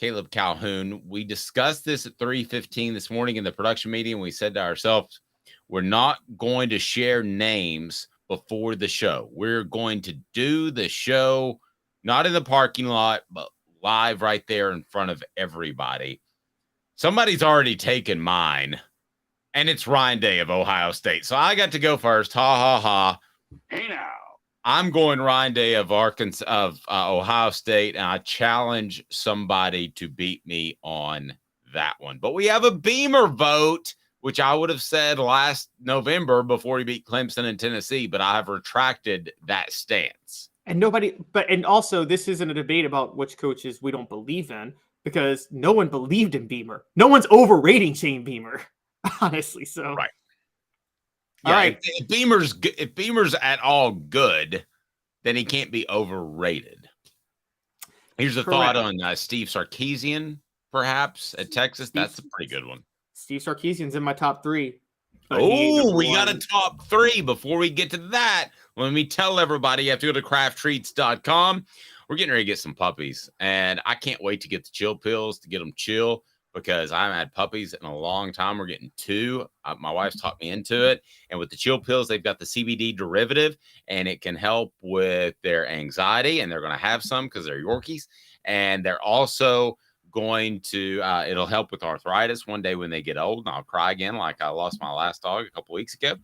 Caleb Calhoun. We discussed this at 3:15 this morning in the production meeting. We said to ourselves, we're not going to share names before the show. We're going to do the show not in the parking lot, but live right there in front of everybody. Somebody's already taken mine, and it's Ryan Day of Ohio State. So I got to go first. Ha, ha, ha. Hey, now. I'm going Ryan Day of Ohio State, and I challenge somebody to beat me on that one. But we have a Beamer vote, which I would have said last November before he beat Clemson and Tennessee, but I have retracted that stance. And also this isn't a debate about which coaches we don't believe in because no one believed in Beamer. No one's overrating Shane Beamer, honestly. So, right. All right. If Beamer's at all good, then he can't be overrated. Here's a thought on Steve Sarkisian, perhaps at Texas. That's a pretty good one. Steve Sarkisian's in my top 3. Oh, we got a top 3. Before we get to that, let me tell everybody you have to go to crafttreats.com. We're getting ready to get some puppies, and I can't wait to get the chill pills to get them chill because I haven't had puppies in a long time. We're getting 2. My wife's talked me into it. And with the chill pills, they've got the CBD derivative, and it can help with their anxiety, and they're going to have some because they're Yorkies. And they're also going to it'll help with arthritis one day when they get old, and I'll cry again like I lost my last dog a couple weeks ago.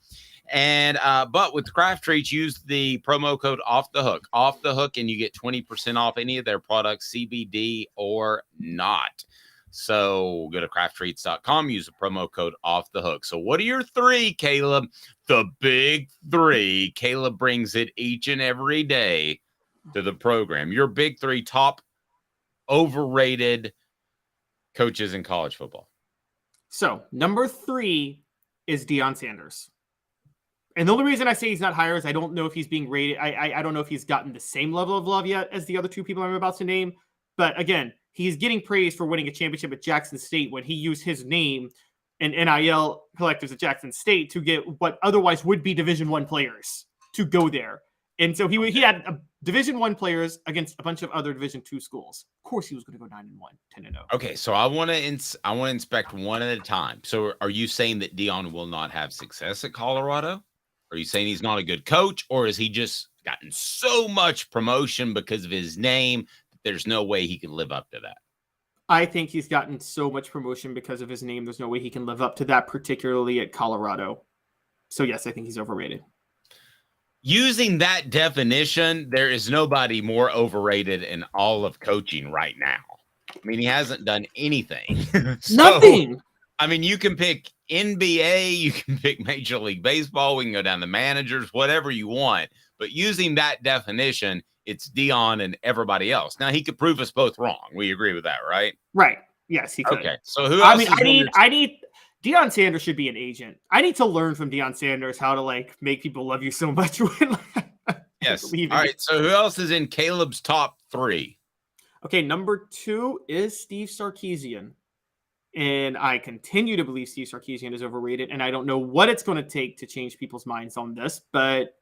And but with Craft Treats, use the promo code off the hook, and you get 20% off any of their products, CBD or not. So go to crafttreats.com, use the promo code off the hook. So what are your 3, Caleb? The big 3. Caleb brings it each and every day to the program. Your big 3 top overrated coaches in college football. So number 3 is Deion Sanders. And the only reason I say he's not higher is I don't know if he's being rated. I don't know if he's gotten the same level of love yet as the other 2 people I'm about to name. But again, he's getting praised for winning a championship at Jackson State when he used his name and NIL collectors at Jackson State to get what otherwise would be Division I players to go there. And so he had Division I players against a bunch of other Division II schools. Of course, he was going to go 9-1, 10-0. Okay, so I want to inspect one at a time. So are you saying that Deion will not have success at Colorado? Are you saying he's not a good coach, or is he just gotten so much promotion because of his name that there's no way he can live up to that? I think he's gotten so much promotion because of his name. There's no way he can live up to that, particularly at Colorado. So, yes, I think he's overrated. Using that definition, there is nobody more overrated in all of coaching right now. I mean, he hasn't done anything. Nothing. I mean, you can pick NBA, you can pick Major League Baseball, we can go down the managers, whatever you want. But using that definition, it's Deion and everybody else. Now, he could prove us both wrong. We agree with that, right? Right. Yes, he could. Okay. So who else? I need Deion Sanders should be an agent. I need to learn from Deion Sanders how to like make people love you so much. Yes. All right. So who else is in Caleb's top 3? Okay. Number 2 is Steve Sarkisian. And I continue to believe Steve Sarkisian is overrated. And I don't know what it's going to take to change people's minds on this, but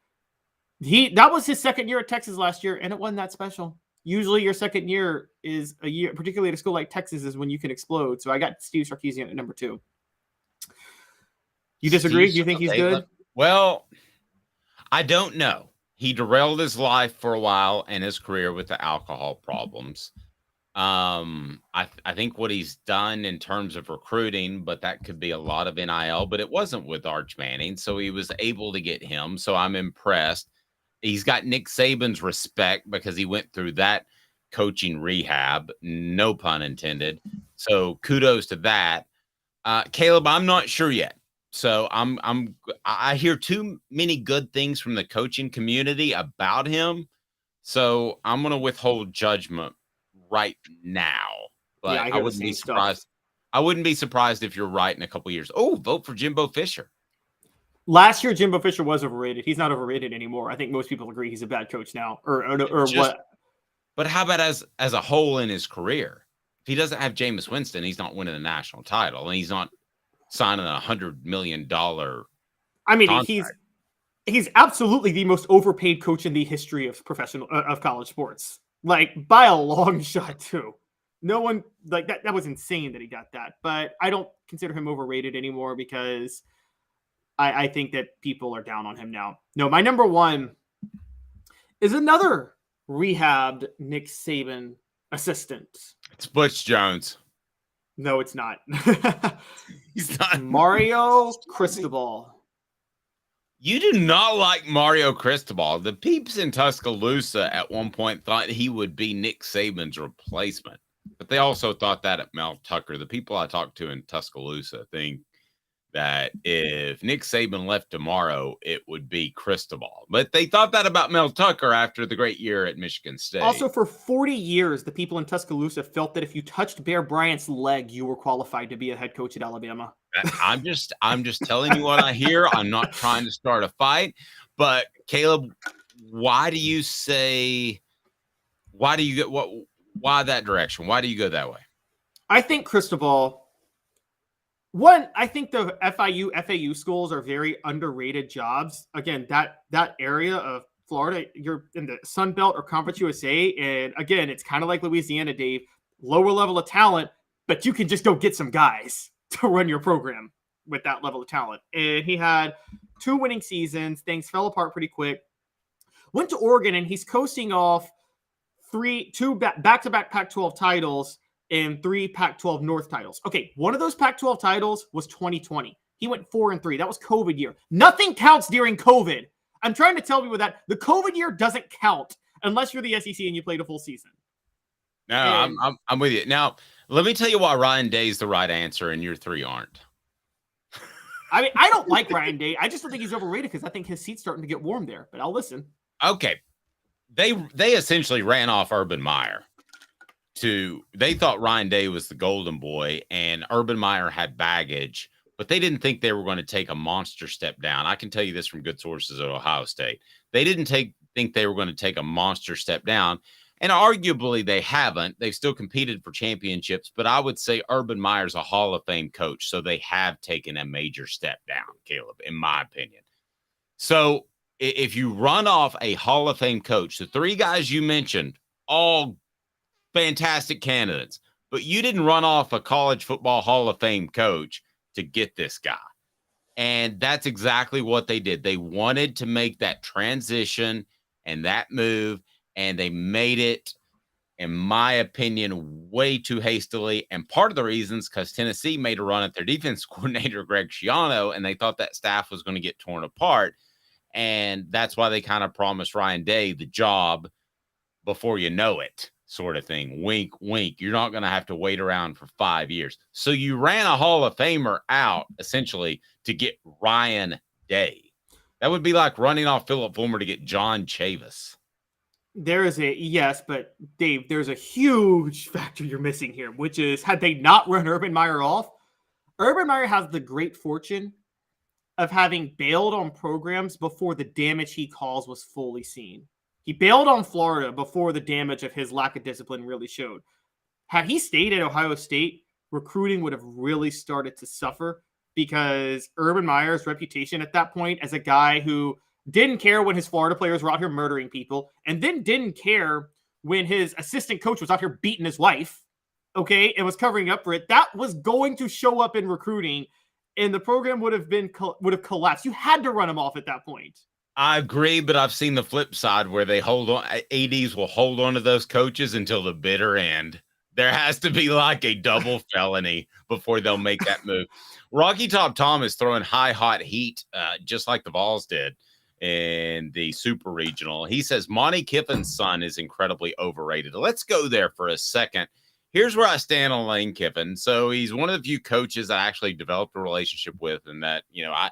that was his second year at Texas last year, and it wasn't that special. Usually your second year is a year, particularly at a school like Texas, is when you can explode. So I got Steve Sarkisian at number 2. You disagree? Do you think he's good? Well, I don't know. He derailed his life for a while and his career with the alcohol problems. I think what he's done in terms of recruiting, but that could be a lot of NIL, but it wasn't with Arch Manning, so he was able to get him. So I'm impressed. He's got Nick Saban's respect because he went through that coaching rehab, no pun intended. So kudos to that. Caleb, I'm not sure yet. So I hear too many good things from the coaching community about him. So I'm going to withhold judgment right now, but yeah, I wouldn't be surprised. I wouldn't be surprised if you're right in a couple years. Oh, vote for Jimbo Fisher. Last year, Jimbo Fisher was overrated. He's not overrated anymore. I think most people agree he's a bad coach now, or what? But how about as a whole in his career? If he doesn't have Jameis Winston, he's not winning a national title, and he's not signing $100 million. I mean, contract. He's absolutely the most overpaid coach in the history of college sports. Like, by a long shot, too. No one, like, that was insane that he got that. But I don't consider him overrated anymore because I think that people are down on him now. No, my number 1 is another rehabbed Nick Saban assistant. It's Butch Jones. No, it's not. He's not. Mario Cristobal. You do not like Mario Cristobal. The peeps in Tuscaloosa at one point thought he would be Nick Saban's replacement, but they also thought that at Mel Tucker. The people I talked to in Tuscaloosa think that if Nick Saban left tomorrow, it would be Cristobal. But they thought that about Mel Tucker after the great year at Michigan State. Also, for 40 years, the people in Tuscaloosa felt that if you touched Bear Bryant's leg, you were qualified to be a head coach at Alabama. I'm just telling you what I hear. I'm not trying to start a fight. But Caleb, why that direction? Why do you go that way? I think Cristobal. One, I think the FAU schools are very underrated jobs. Again, that area of Florida, you're in the Sun Belt or Conference USA. And again, it's kind of like Louisiana, Dave, lower level of talent, but you can just go get some guys to run your program with that level of talent. And he had 2 winning seasons. Things fell apart pretty quick. Went to Oregon, and he's coasting off 2 back-to-back Pac-12 titles and 3 Pac-12 North titles. Okay, one of those Pac-12 titles was 2020. He went 4-3. That was COVID year. Nothing counts during COVID. I'm trying to tell people that the COVID year doesn't count unless you're the SEC and you played a full season. No, I'm with you. Now, let me tell you why Ryan Day is the right answer and your 3 aren't. I mean, I don't like Ryan Day. I just don't think he's overrated because I think his seat's starting to get warm there, but I'll listen. Okay. They essentially ran off Urban Meyer. They thought Ryan Day was the golden boy, and Urban Meyer had baggage, but they didn't think they were going to take a monster step down. I can tell you this from good sources at Ohio State. They didn't think they were going to take a monster step down, and arguably they haven't. They've still competed for championships, but I would say Urban Meyer's a Hall of Fame coach, so they have taken a major step down, Caleb, in my opinion. So if you run off a Hall of Fame coach, the 3 guys you mentioned, all fantastic candidates, but you didn't run off a college football Hall of Fame coach to get this guy. And that's exactly what they did. They wanted to make that transition and that move, and they made it. in my opinion, way too hastily. And part of the reasons because Tennessee made a run at their defense coordinator, Greg Schiano, and they thought that staff was going to get torn apart. And that's why they kind of promised Ryan Day the job before you know it, sort of thing. Wink, wink. You're not going to have to wait around for 5 years. So you ran a Hall of Famer out, essentially, to get Ryan Day. That would be like running off Philip Fulmer to get John Chavis. There is yes, but Dave, there's a huge factor you're missing here, which is had they not run Urban Meyer off, Urban Meyer has the great fortune of having bailed on programs before the damage he caused was fully seen. He bailed on Florida before the damage of his lack of discipline really showed. Had he stayed at Ohio State, recruiting would have really started to suffer because Urban Meyer's reputation at that point as a guy who didn't care when his Florida players were out here murdering people, and then didn't care when his assistant coach was out here beating his wife, okay, and was covering up for it. That was going to show up in recruiting, and the program would have collapsed. You had to run him off at that point. I agree, but I've seen the flip side where they hold on. ADs will hold on to those coaches until the bitter end. There has to be like a double felony before they'll make that move. Rocky Top Tom is throwing high, hot heat, just like the Vols did in the Super Regional. He says Monty Kiffin's son is incredibly overrated. Let's go there for a second. Here's where I stand on Lane Kiffin. So he's one of the few coaches I actually developed a relationship with, and that, you know, I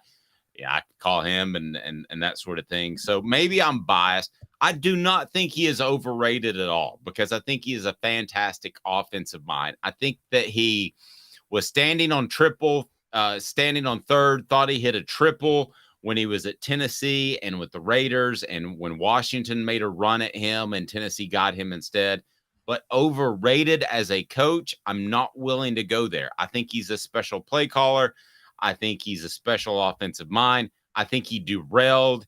call him and that sort of thing. So maybe I'm biased. I do not think he is overrated at all because I think he is a fantastic offensive mind. I think that he was standing on third, thought he hit a triple when he was at Tennessee and with the Raiders, and when Washington made a run at him and Tennessee got him instead. But overrated as a coach, I'm not willing to go there. I think he's a special play caller. I think he's a special offensive mind. I think he derailed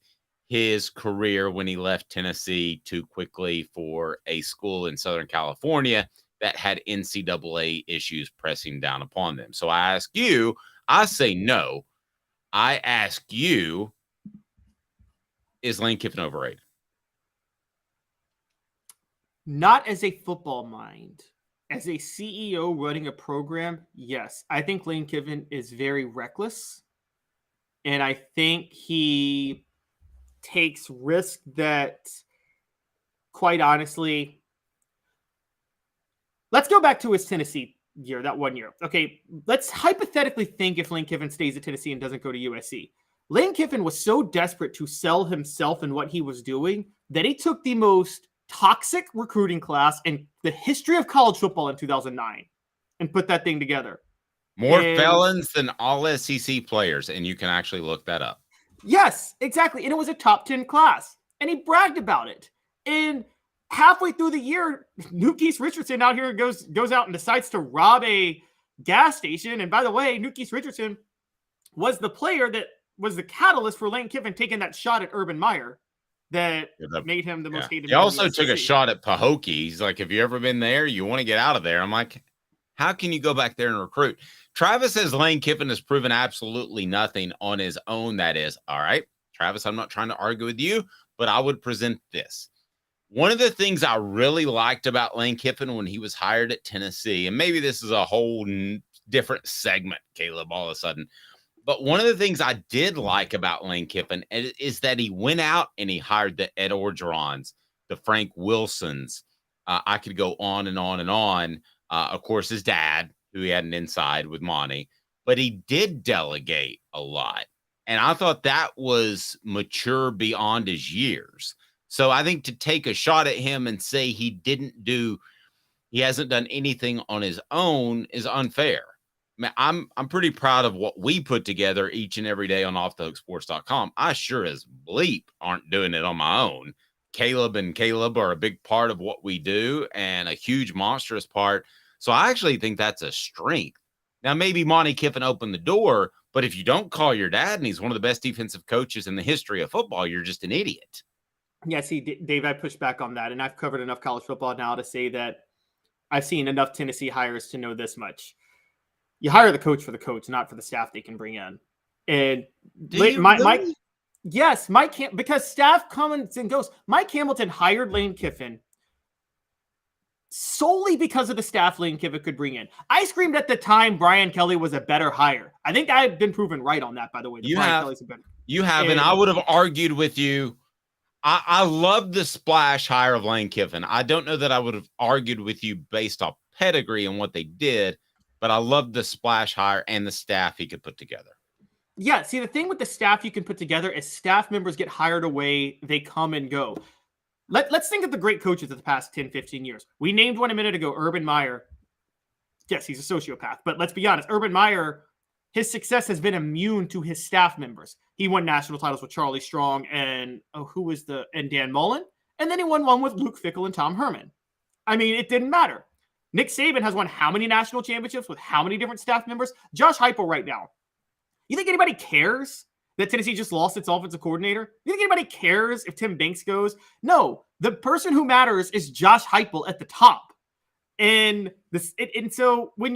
his career when he left Tennessee too quickly for a school in Southern California that had NCAA issues pressing down upon them. So I ask you, I say no. I ask you, is Lane Kiffin overrated? Not as a football mind. As a CEO running a program, yes. I think Lane Kiffin is very reckless. And I think he takes risks that, quite honestly, let's go back to his Tennessee year, that 1 year. Okay, let's hypothetically think if Lane Kiffin stays at Tennessee and doesn't go to USC. Lane Kiffin was so desperate to sell himself and what he was doing that he took the most toxic recruiting class in the history of college football in 2009 and put that thing together. More felons than all SEC players, and you can actually look that up. Yes, exactly. And it was a top 10 class, and he bragged about it. And halfway through the year, Nuke Richardson out here goes out and decides to rob a gas station. And by the way, Nuke Richardson was the player that was the catalyst for Lane Kiffin taking that shot at Urban Meyer that made him the most hated. He also took a shot at Pahokee. He's like, have you ever been there? You want to get out of there. I'm like, how can you go back there and recruit? Travis says Lane Kiffin has proven absolutely nothing on his own. That is, all right, Travis, I'm not trying to argue with you, but I would present this. One of the things I really liked about Lane Kiffin when he was hired at Tennessee, and maybe this is a whole different segment, Caleb, all of a sudden, but one of the things I did like about Lane Kiffin is that he went out and he hired the Ed Orgerons, the Frank Wilsons. I could go on and on and on. Of course, his dad, who he had an inside with Monty, but he did delegate a lot. And I thought that was mature beyond his years. So I think to take a shot at him and say he hasn't done anything on his own is unfair. I mean, I'm pretty proud of what we put together each and every day on offthehooksports.com. I sure as bleep aren't doing it on my own. Caleb are a big part of what we do and a huge monstrous part. So I actually think that's a strength. Now, maybe Monty Kiffin opened the door, but if you don't call your dad and he's one of the best defensive coaches in the history of football, you're just an idiot. Yeah, see, Dave, I push back on that. And I've covered enough college football now to say that I've seen enough Tennessee hires to know this much. You hire the coach for the coach, not for the staff they can bring in. And because staff comes and goes. Mike Hamilton hired Lane Kiffin solely because of the staff Lane Kiffin could bring in. I screamed at the time Brian Kelly was a better hire. I think I've been proven right on that, by the way. You have, and I would have argued with you. I love the splash hire of Lane Kiffin. I don't know that I would have argued with you based off pedigree and what they did, but I love the splash hire and the staff he could put together. Yeah, see, the thing with the staff you can put together is staff members get hired away, they come and go. Let's think of the great coaches of the past 10, 15 years. We named one a minute ago, Urban Meyer. Yes, he's a sociopath, but let's be honest. Urban Meyer, his success has been immune to his staff members. He won national titles with Charlie Strong and Dan Mullen. And then he won one with Luke Fickell and Tom Herman. I mean, it didn't matter. Nick Saban has won how many national championships with how many different staff members? Josh Heupel right now. You think anybody cares that Tennessee just lost its offensive coordinator? You think anybody cares if Tim Banks goes? No, the person who matters is Josh Heupel at the top. And so when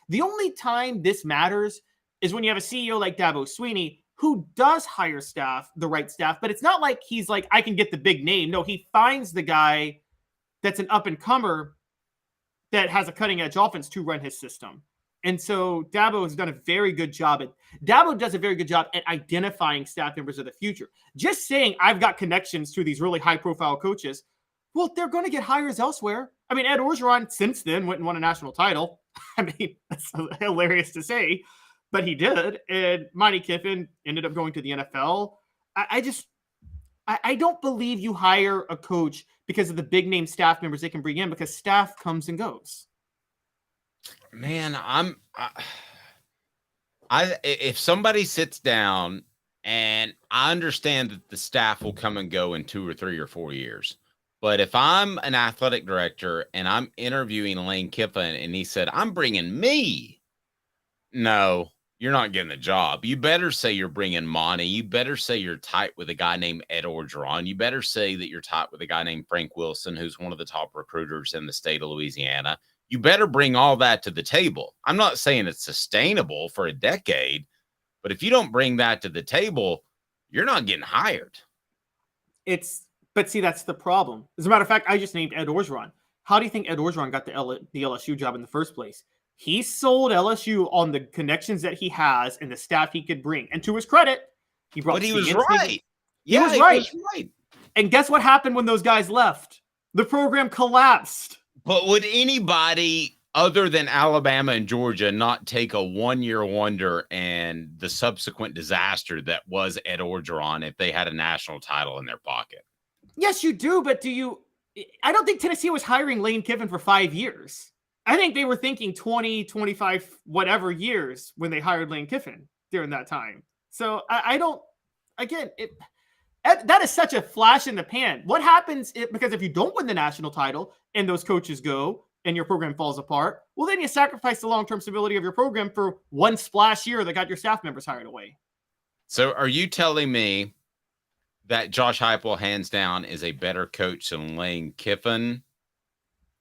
the only time this matters is when you have a CEO like Dabo Swinney who does hire the right staff, but it's not like he's like, I can get the big name. No, he finds the guy that's an up-and-comer that has a cutting-edge offense to run his system. And so Dabo does a very good job at identifying staff members of the future. Just saying I've got connections to these really high-profile coaches, well, they're going to get hires elsewhere. I mean, Ed Orgeron since then went and won a national title. I mean, that's hilarious to say, but he did. And Monty Kiffin ended up going to the NFL. I don't believe you hire a coach because of the big-name staff members they can bring in, because staff comes and goes. Man, if somebody sits down, and I understand that the staff will come and go in 2 or 3 or 4 years, but if I'm an athletic director and I'm interviewing Lane Kiffin and he said, I'm bringing me, no, you're not getting the job. You better say you're bringing Monty. You better say you're tight with a guy named Ed Orgeron. You better say that you're tight with a guy named Frank Wilson, who's one of the top recruiters in the state of Louisiana. You better bring all that to the table. I'm not saying it's sustainable for a decade, but if you don't bring that to the table, you're not getting hired. But see, that's the problem. As a matter of fact, I just named Ed Orgeron. How do you think Ed Orgeron got the LSU job in the first place? He sold LSU on the connections that he has and the staff he could bring. And to his credit, he brought. But he was right. He was right. And guess what happened when those guys left? The program collapsed. But would anybody other than Alabama and Georgia not take a one-year wonder and the subsequent disaster that was Ed Orgeron if they had a national title in their pocket? Yes, you do. But I don't think Tennessee was hiring Lane Kiffin for 5 years. I think they were thinking 20, 25, whatever years when they hired Lane Kiffin during that time. So I don't, again, that is such a flash in the pan. What happens because if you don't win the national title and those coaches go and your program falls apart, well, then you sacrifice the long-term stability of your program for one splash year that got your staff members hired away. So are you telling me that Josh Heupel, hands down, is a better coach than Lane Kiffin?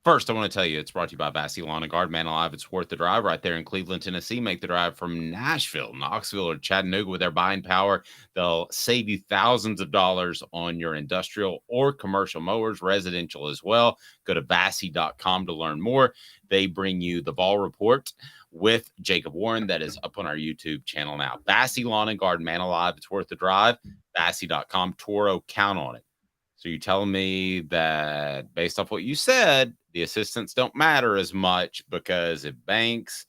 First, I want to tell you, it's brought to you by Vassy Lawn and Garden. Man alive, it's worth the drive right there in Cleveland, Tennessee. Make the drive from Nashville, Knoxville, or Chattanooga with their buying power. They'll save you thousands of dollars on your industrial or commercial mowers, residential as well. Go to Vassy.com to learn more. They bring you the Vol Report with Jacob Warren that is up on our YouTube channel now. Vassy Lawn and Garden, man alive, it's worth the drive. Vassy.com, Toro, count on it. So you're telling me that based off what you said, the assistants don't matter as much because if Banks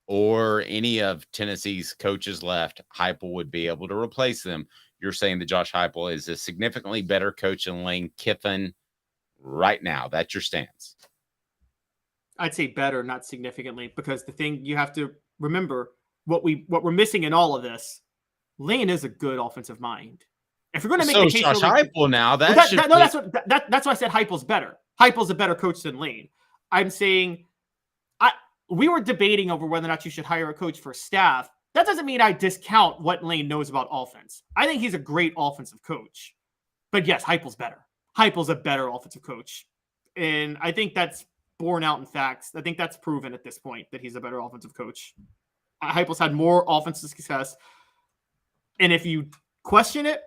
or any of Tennessee's coaches left, Heupel would be able to replace them. You're saying that Josh Heupel is a significantly better coach than Lane Kiffin right now. That's your stance. I'd say better, not significantly, because the thing you have to remember, what we're missing in all of this, Lane is a good offensive mind. If you're going to make the case, Josh Heupel now, that's why I said Heupel's better. Heupel's a better coach than Lane. I'm saying we were debating over whether or not you should hire a coach for staff. That doesn't mean I discount what Lane knows about offense. I think he's a great offensive coach. But yes, Heupel's better. Heupel's a better offensive coach. And I think that's borne out in facts. I think that's proven at this point that he's a better offensive coach. Heupel's had more offensive success. And if you question it,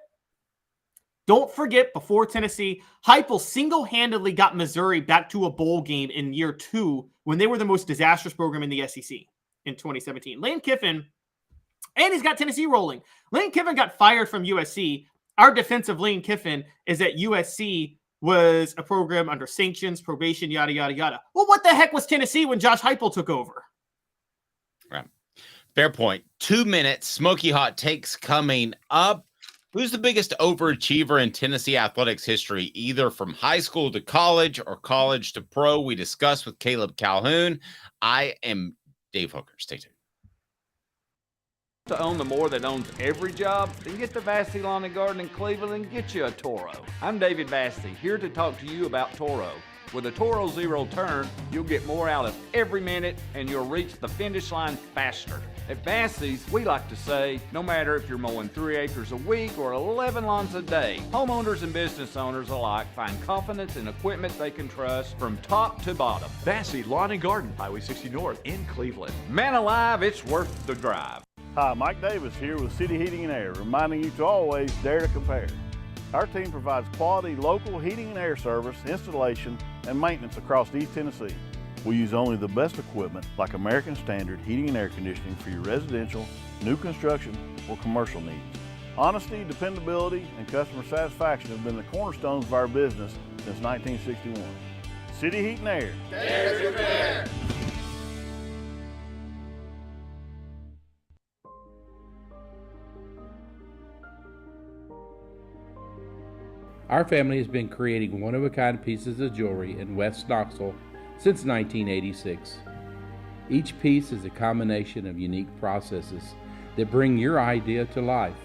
Don't forget, before Tennessee, Heupel single-handedly got Missouri back to a bowl game in year 2 when they were the most disastrous program in the SEC in 2017. Lane Kiffin, and he's got Tennessee rolling. Lane Kiffin got fired from USC. Our defense of Lane Kiffin is that USC was a program under sanctions, probation, yada, yada, yada. Well, what the heck was Tennessee when Josh Heupel took over? Right. Fair point. 2 minutes, smoky hot takes coming up. Who's the biggest overachiever in Tennessee athletics history, either from high school to college or college to pro? We discussed with Caleb Calhoun. I am Dave Hooker. Stay tuned. To own the more that owns every job, then get to Vassy Lawn and Garden in Cleveland and get you a Toro. I'm David Vassy, here to talk to you about Toro. With a Toro Zero Turn, you'll get more out of every minute and you'll reach the finish line faster. At Vassy's, we like to say, no matter if you're mowing 3 acres a week or 11 lawns a day, homeowners and business owners alike find confidence in equipment they can trust from top to bottom. Vassy Lawn and Garden, Highway 60 North in Cleveland. Man alive, it's worth the drive. Hi, Mike Davis here with City Heating and Air, reminding you to always dare to compare. Our team provides quality local heating and air service, installation, and maintenance across East Tennessee. We use only the best equipment like American Standard heating and air conditioning for your residential, new construction, or commercial needs. Honesty, dependability, and customer satisfaction have been the cornerstones of our business since 1961. City Heat and Air. Dare to compare. Our family has been creating one-of-a-kind pieces of jewelry in West Knoxville since 1986. Each piece is a combination of unique processes that bring your idea to life.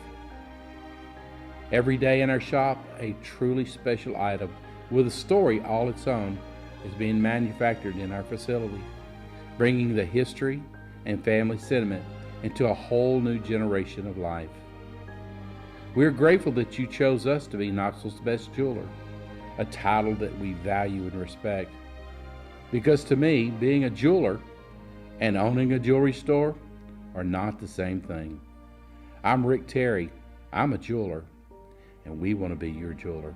Every day in our shop, a truly special item with a story all its own is being manufactured in our facility, bringing the history and family sentiment into a whole new generation of life. We're grateful that you chose us to be Knoxville's best jeweler, a title that we value and respect. Because to me, being a jeweler and owning a jewelry store are not the same thing. I'm Rick Terry, I'm a jeweler, and we want to be your jeweler.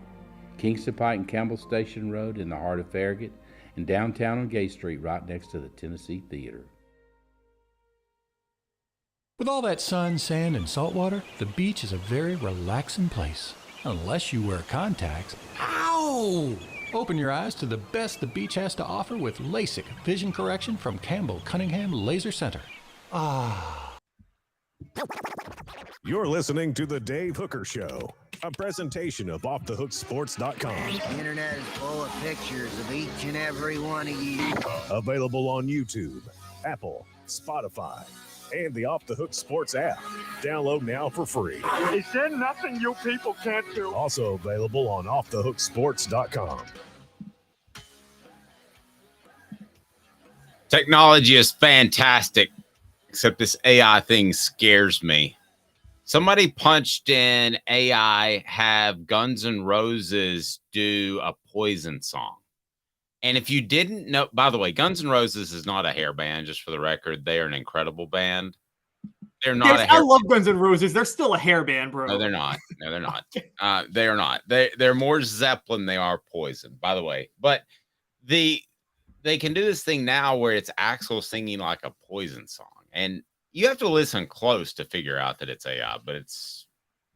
Kingston Pike and Campbell Station Road in the heart of Farragut, and downtown on Gay Street right next to the Tennessee Theater. With all that sun, sand, and salt water, the beach is a very relaxing place. Unless you wear contacts. Ow! Open your eyes to the best the beach has to offer with LASIK vision correction from Campbell Cunningham Laser Center. Ah. You're listening to The Dave Hooker Show, a presentation of OffTheHookSports.com. The internet is full of pictures of each and every one of you. Available on YouTube, Apple, Spotify, and the Off the Hook Sports app. Download now for free. Is there nothing you people can't do? Also available on OffTheHookSports.com. Technology is fantastic, except this AI thing scares me. Somebody punched in AI have Guns N' Roses do a Poison song. And if you didn't know, by the way, Guns N' Roses is not a hair band, just for the record. They are an incredible band. They're not a hair I love Guns N' Roses. They're still a hair band, bro. No, they're not. No, they're not. They are not. They're more Zeppelin. They are Poison, by the way. But they can do this thing now where it's Axl singing like a Poison song. And you have to listen close to figure out that it's AI, but it's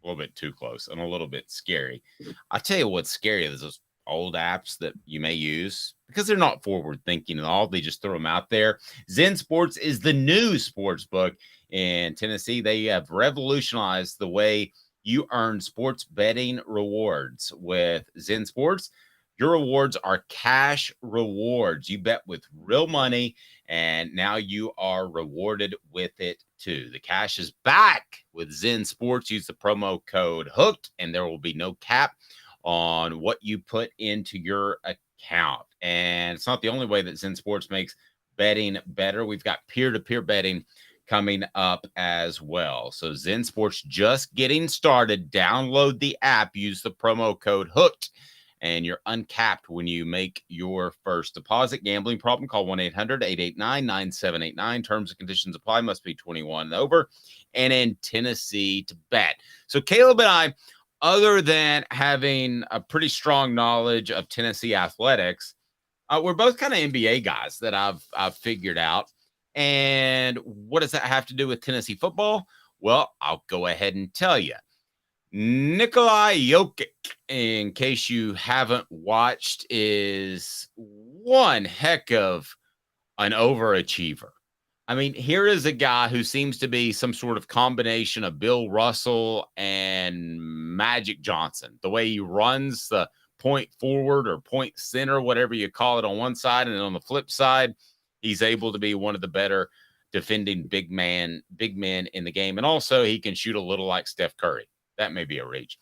a little bit too close and a little bit scary. I'll tell you what's scary is those old apps that you may use because they're not forward thinking at all. They just throw them out there. Zen Sports is the new sports book in Tennessee. They have revolutionized the way you earn sports betting rewards with Zen Sports. Your rewards are cash rewards. You bet with real money, and now you are rewarded with it too. The cash is back with Zen Sports. Use the promo code HOOKED, and there will be no cap on what you put into your account. And it's not the only way that Zen Sports makes betting better. We've got peer-to-peer betting coming up as well. So Zen Sports just getting started. Download the app. Use the promo code HOOKED, and you're uncapped when you make your first deposit. Gambling problem? Call 1-800-889-9789. Terms and conditions apply. Must be 21 and over and in Tennessee to bet. So Caleb and I other than having a pretty strong knowledge of Tennessee athletics, we're both kind of NBA guys that I've figured out. And what does that have to do with Tennessee football? Well, I'll go ahead and tell you. Nikola Jokic, in case you haven't watched, is one heck of an overachiever. I mean, here is a guy who seems to be some sort of combination of Bill Russell and Magic Johnson. The way he runs the point forward or point center, whatever you call it, on one side, and then on the flip side, he's able to be one of the better defending big men in the game. And also he can shoot a little like Steph Curry. That may be a reach.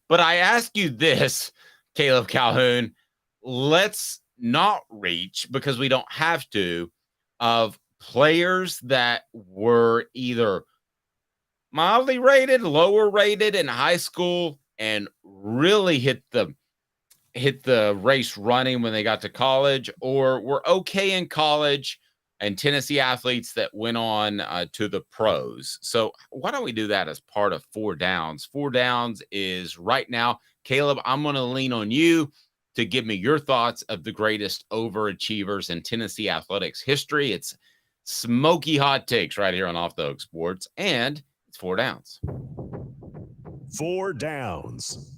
But I ask you this, Caleb Calhoun, let's not reach, because we don't have to, of players that were either mildly rated, lower rated in high school, and really hit the race running when they got to college, or were okay in college, and Tennessee athletes that went on to the pros. So why don't we do that as part of 4 Downs? 4 Downs is right now. Caleb, I'm going to lean on you to give me your thoughts of the greatest overachievers in Tennessee athletics history. It's smoky hot takes right here on Off the Hook Sports, and it's 4 Downs. 4 Downs.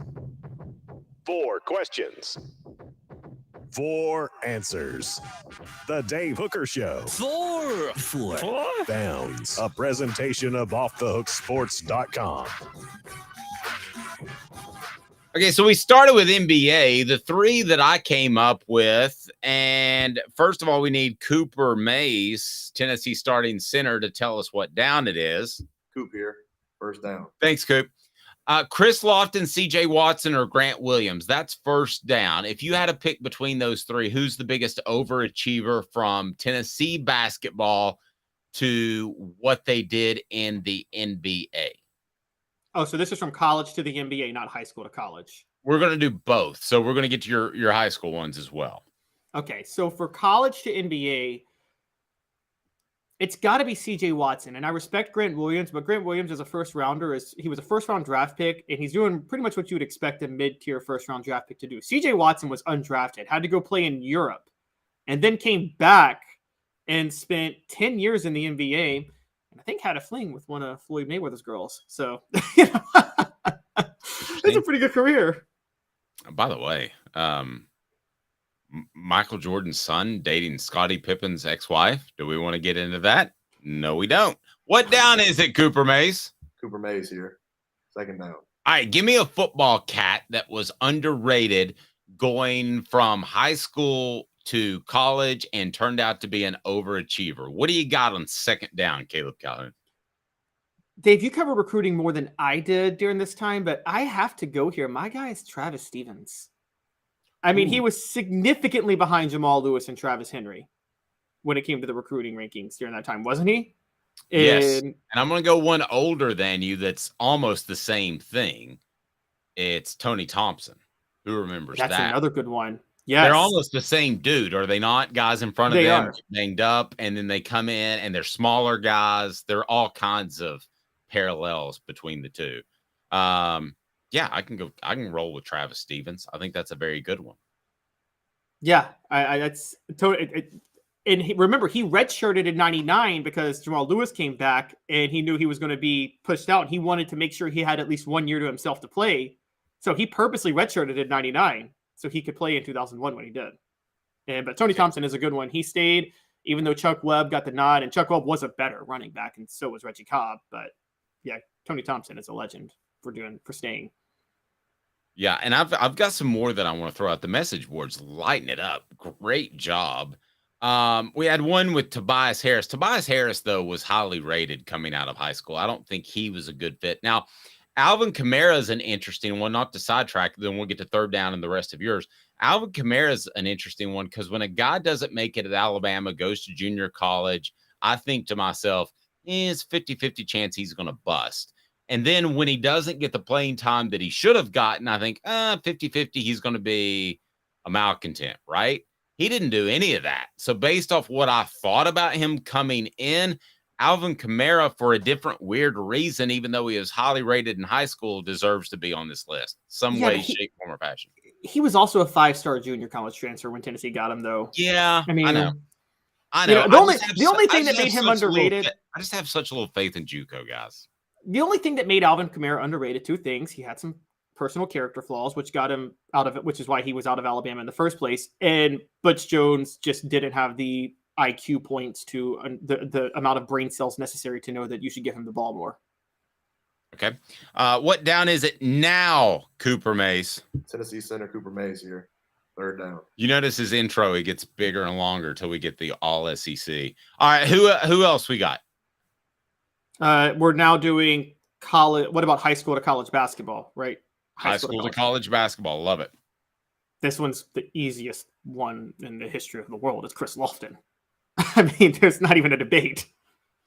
4 questions. 4 answers. The Dave Hooker Show. 4 Downs. A presentation of offthehooksports.com. Okay, so we started with NBA, the 3 that I came up with. And first of all, we need Cooper Mays, Tennessee starting center, to tell us what down it is. Coop here. First down. Thanks, Coop. Chris Lofton, CJ Watson, or Grant Williams. That's first down. If you had to pick between those 3, who's the biggest overachiever from Tennessee basketball to what they did in the NBA? Oh, so this is from college to the NBA, not high school to college. We're going to do both. So we're going to get to your high school ones as well. Okay, so for college to NBA, it's got to be CJ Watson. And I respect Grant Williams, but Grant Williams as a first rounder, he was a first round draft pick, and he's doing pretty much what you would expect a mid-tier first round draft pick to do. CJ Watson was undrafted, had to go play in Europe, and then came back and spent 10 years in the NBA, and I think had a fling with one of Floyd Mayweather's girls. So it's a pretty good career. By the way, Michael Jordan's son dating Scottie Pippen's ex-wife. Do we want to get into that? No, we don't. What down is it, Cooper Mays? Cooper Mays here. Second down. All right, give me a football cat that was underrated going from high school to college and turned out to be an overachiever. What do you got on second down, Caleb Calhoun? Dave, you cover recruiting more than I did during this time, but I have to go here. My guy is Travis Stevens. I mean, he was significantly behind Jamal Lewis and Travis Henry when it came to the recruiting rankings during that time, wasn't he? Yes. And I'm going to go one older than you that's almost the same thing. It's Tony Thompson. Who remembers that? That's another good one. Yes. They're almost the same dude, are they not? Guys in front of them banged up, and then they come in and they're smaller guys. There are all kinds of parallels between the two. Yeah, I can roll with Travis Stevens. I think that's a very good one. Yeah, that's totally. And remember, he redshirted in '99 because Jamal Lewis came back and he knew he was going to be pushed out. He wanted to make sure he had at least 1 year to himself to play. So he purposely redshirted in '99 so he could play in 2001 when he did. But Tony Thompson is a good one. He stayed, even though Chuck Webb got the nod, and Chuck Webb was a better running back, and so was Reggie Cobb. But yeah, Tony Thompson is a legend for staying. Yeah, and I've got some more that I want to throw out. The message boards lighten it up. Great job. We had one with Tobias Harris. Tobias Harris, though, was highly rated coming out of high school. I don't think he was a good fit. Now, Alvin Kamara is an interesting one, not to sidetrack, then we'll get to third down and the rest of yours. Alvin Kamara is an interesting one because when a guy doesn't make it at Alabama, goes to junior college, I think to myself, it's 50-50 chance he's going to bust. And then when he doesn't get the playing time that he should have gotten, I think 50-50, he's going to be a malcontent, right? He didn't do any of that. So based off what I thought about him coming in, Alvin Kamara, for a different weird reason, even though he was highly rated in high school, deserves to be on this list. Some way, shape, form, or fashion. He was also a 5-star junior college transfer when Tennessee got him, though. Yeah, I mean, I know. The only thing that made him underrated. I just have such little faith in JUCO guys. The only thing that made Alvin Kamara underrated, two things: he had some personal character flaws, which got him out of it, which is why he was out of Alabama in the first place. And Butch Jones just didn't have the IQ points to the amount of brain cells necessary to know that you should give him the ball more. Okay. What down is it now, Cooper Mace? Tennessee center Cooper Mays here. Third down. You notice his intro, it gets bigger and longer till we get the all SEC. All right, who else we got? We're now doing college. What about high school to college basketball, right? High school to college basketball. Love it. This one's the easiest one in the history of the world. It's Chris Lofton. I mean, there's not even a debate.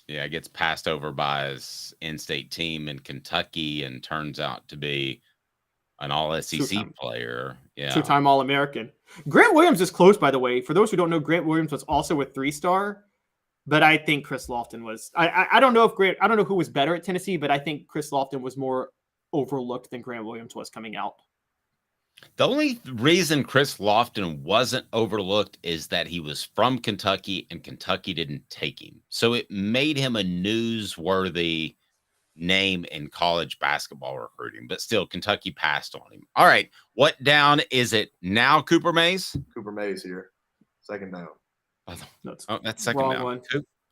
Yeah, gets passed over by his in-state team in Kentucky and turns out to be an all-SEC player. Yeah. Two-time All-American. Grant Williams is close, by the way. For those who don't know, Grant Williams was also a 3-star, but I think Chris Lofton was. I don't know who was better at Tennessee, but I think Chris Lofton was more overlooked than Grant Williams was coming out. The only reason Chris Lofton wasn't overlooked is that he was from Kentucky and Kentucky didn't take him. So it made him a newsworthy name in college basketball recruiting, but still Kentucky passed on him. All right. What down is it now, Cooper Mays? Cooper Mays here. Second down. That's second down. One.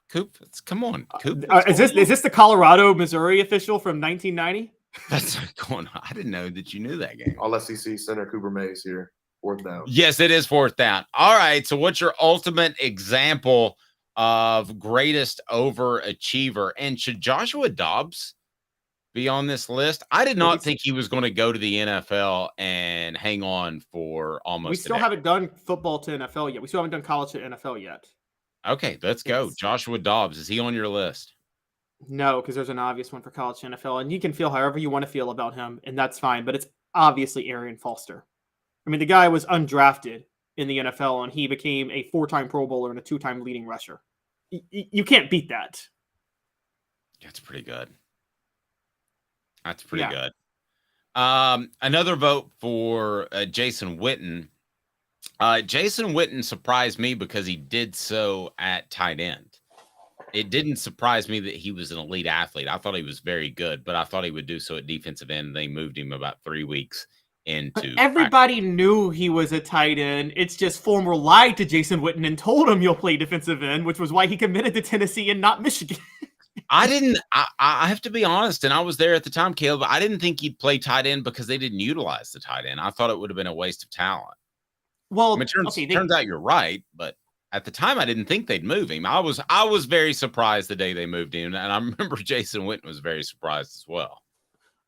Coop, come on. Coop, is this the Colorado, Missouri official from 1990? That's going on. I didn't know that you knew that game. All SEC center Cooper Mays here. Fourth down. Yes, it is fourth down. All right. So what's your ultimate example of greatest overachiever? And should Joshua Dobbs be on this list? I did not think he was going to go to the NFL and hang on for almost. We still haven't done football to NFL yet. We still haven't done college to NFL yet. Okay, let's go. Joshua Dobbs. Is he on your list? No, because there's an obvious one for college to NFL, and you can feel however you want to feel about him, and that's fine. But it's obviously Arion Foster. I mean, the guy was undrafted in the NFL, and he became a 4-time Pro Bowler and a 2-time leading rusher. You can't beat that. That's pretty good. That's pretty good. Another vote for Jason Witten. Jason Witten surprised me because he did so at tight end. It didn't surprise me that he was an elite athlete. I thought he was very good, but I thought he would do so at defensive end. They moved him about 3 weeks into. Everybody knew he was a tight end. It's just former lied to Jason Witten and told him you'll play defensive end, which was why he committed to Tennessee and not Michigan. I have to be honest, and I was there at the time, Caleb. I didn't think he'd play tight end because they didn't utilize the tight end. I thought it would have been a waste of talent. Well, I mean, turns out you're right, but at the time I didn't think they'd move him. I was very surprised the day they moved him, and I remember Jason Witten was very surprised as well.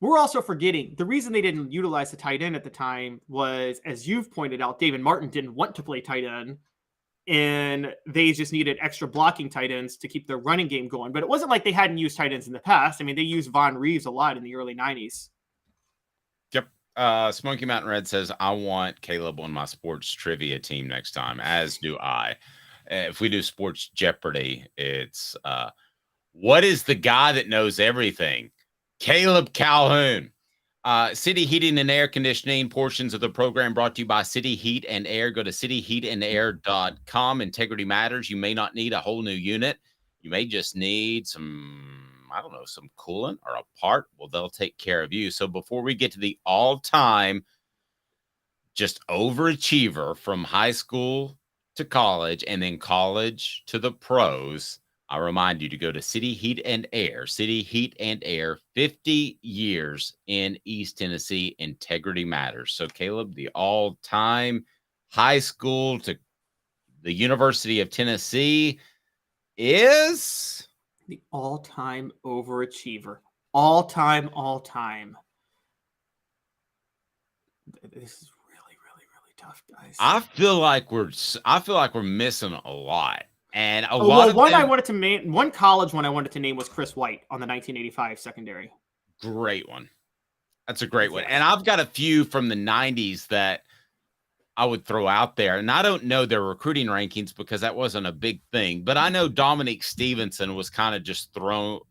We're also forgetting the reason they didn't utilize the tight end at the time was, as you've pointed out, David Martin didn't want to play tight end, and they just needed extra blocking tight ends to keep their running game going. But it wasn't like they hadn't used tight ends in the past. I mean, they used Von Reeves a lot in the early 90s. Yep. Smoky Mountain Red says, I want Caleb on my sports trivia team next time, as do I. If we do Sports Jeopardy, it's what is the guy that knows everything? Caleb Calhoun. City Heating and Air Conditioning, portions of the program brought to you by City Heat and Air. Go to cityheatandair.com. Integrity matters. You may not need a whole new unit. You may just need some coolant or a part. Well, they'll take care of you. So before we get to the all-time just overachiever from high school to college and then college to the pros, I remind you to go to City Heat and Air. City Heat and Air, 50 years in East Tennessee. Integrity matters. So, Caleb, the all-time high school to the University of Tennessee is the all-time overachiever. All-time. This is really, really, really tough, guys. I feel like we're missing a lot. And one college one I wanted to name was Chris White on the 1985 secondary. Great one. That's a great one. And I've got a few from the 90s that I would throw out there, and I don't know their recruiting rankings because that wasn't a big thing, but I know Dominic Stevenson was kind of just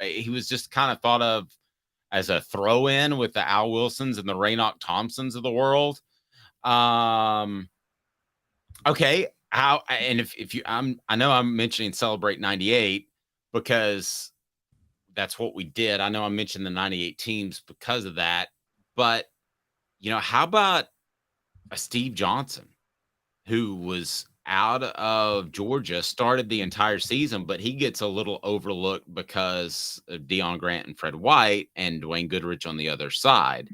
he was just kind of thought of as a throw-in with the Al Wilsons and the Raynoch Thompsons of the world. Okay. I know I'm mentioning Celebrate 98 because that's what we did. I know I mentioned the 98 teams because of that, but how about a Steve Johnson who was out of Georgia, started the entire season, but he gets a little overlooked because of Deion Grant and Fred White and Dwayne Goodrich on the other side.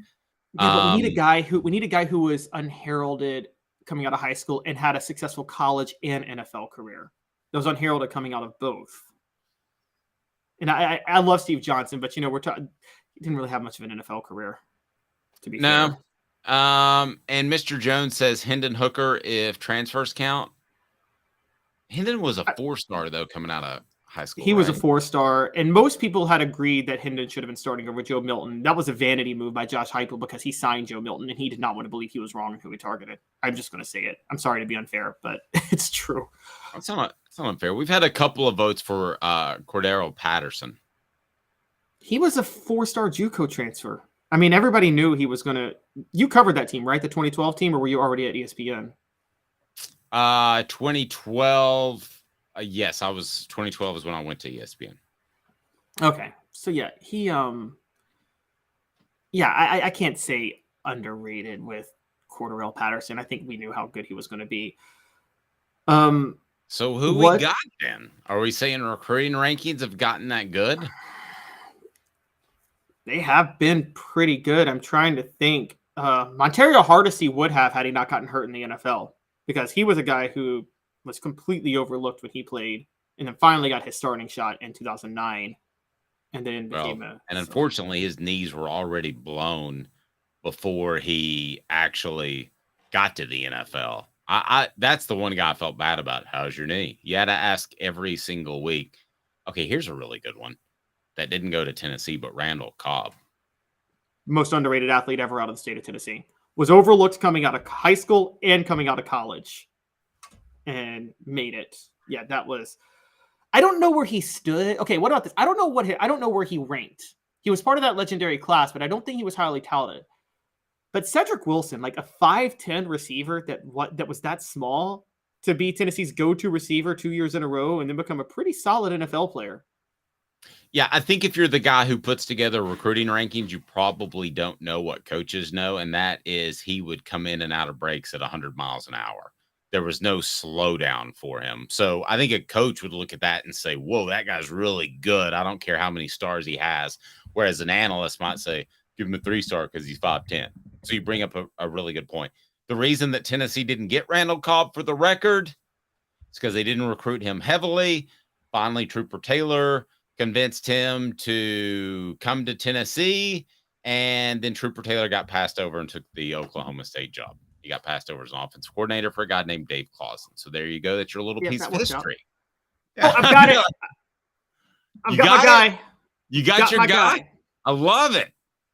Yeah, but we need a guy who was unheralded coming out of high school and had a successful college and NFL career. That was unheralded coming out of both. And I love Steve Johnson, but he didn't really have much of an NFL career, to be fair. And Mr. Jones says Hendon Hooker if transfers count. Hendon was a 4-star though coming out of high school. He was a 4-star, and most people had agreed that Hendon should have been starting over Joe Milton. That was a vanity move by Josh Heupel because he signed Joe Milton, and he did not want to believe he was wrong in who he targeted. I'm just going to say it. I'm sorry to be unfair, but it's true. It's not unfair. We've had a couple of votes for Cordero Patterson. He was a 4-star JUCO transfer. I mean, everybody knew he was going to. You covered that team, right? The 2012 team, or were you already at ESPN? 2012. Yes, I was. 2012 is when I went to ESPN. Okay, so yeah, he. I can't say underrated with Cordero Patterson. I think we knew how good he was going to be. So who we got then? Are we saying recruiting rankings have gotten that good? They have been pretty good. I'm trying to think. Montario Hardesty would have had he not gotten hurt in the NFL, because he was a guy who was completely overlooked when he played, and then finally got his starting shot in 2009, and then became unfortunately his knees were already blown before he actually got to the NFL. I that's the one guy I felt bad about. How's your knee? You had to ask every single week. Okay, here's a really good one that didn't go to Tennessee, but Randall Cobb. Most underrated athlete ever out of the state of Tennessee. Was overlooked coming out of high school and coming out of college, and made it. Yeah, that was. I don't know where he stood. Okay, what about this? I don't know where he ranked. He was part of that legendary class, but I don't think he was highly touted. But Cedric Wilson, like a 5'10" receiver that was that small to be Tennessee's go-to receiver 2 years in a row and then become a pretty solid NFL player. Yeah, I think if you're the guy who puts together recruiting rankings, you probably don't know what coaches know, and that is he would come in and out of breaks at 100 miles an hour. There was no slowdown for him. So I think a coach would look at that and say, whoa, that guy's really good. I don't care how many stars he has. Whereas an analyst might say, give him a 3-star because he's 5'10". So you bring up a really good point. The reason that Tennessee didn't get Randall Cobb, for the record, is because they didn't recruit him heavily. Finally, Trooper Taylor convinced him to come to Tennessee, and then Trooper Taylor got passed over and took the Oklahoma State job. He got passed over as an offensive coordinator for a guy named Dave Clausen. So there you go. That's your little piece of history. Oh, I've got it. I've got my guy. You got your guy? I love it.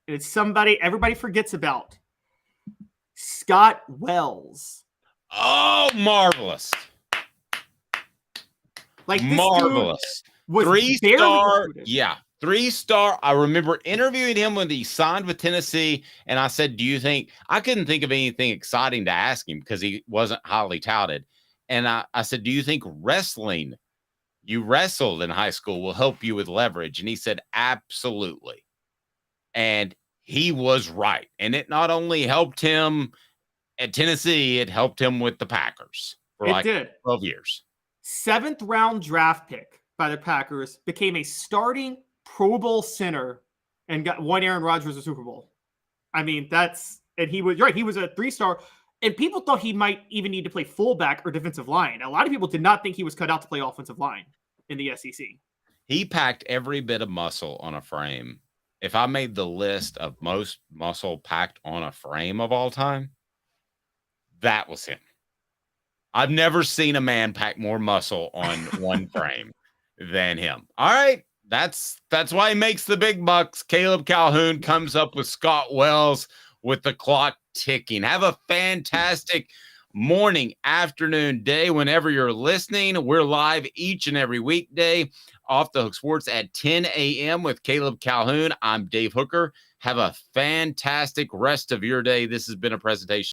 It's somebody everybody forgets about. Scott Wells. Oh, marvelous. Like this marvelous. 3-star. Yeah. 3-star. I remember interviewing him when he signed with Tennessee, and I said, I couldn't think of anything exciting to ask him because he wasn't highly touted. And I said, do you think you wrestled in high school, will help you with leverage? And he said, absolutely. And he was right. And it not only helped him at Tennessee, it helped him with the Packers for 12 years. 7th round draft pick by the Packers, became a starting Pro Bowl center, and won Aaron Rodgers a Super Bowl. I mean, he was right. He was a 3-star, and people thought he might even need to play fullback or defensive line. A lot of people did not think he was cut out to play offensive line in the SEC. He packed every bit of muscle on a frame. If I made the list of most muscle packed on a frame of all time, that was him. I've never seen a man pack more muscle on one frame than him. All right. That's why he makes the big bucks. Caleb Calhoun comes up with Scott Wells with the clock ticking. Have a fantastic morning, afternoon, day, whenever you're listening. We're live each and every weekday. Off the Hook Sports at 10 a.m. with Caleb Calhoun. I'm Dave Hooker. Have a fantastic rest of your day. This has been a presentation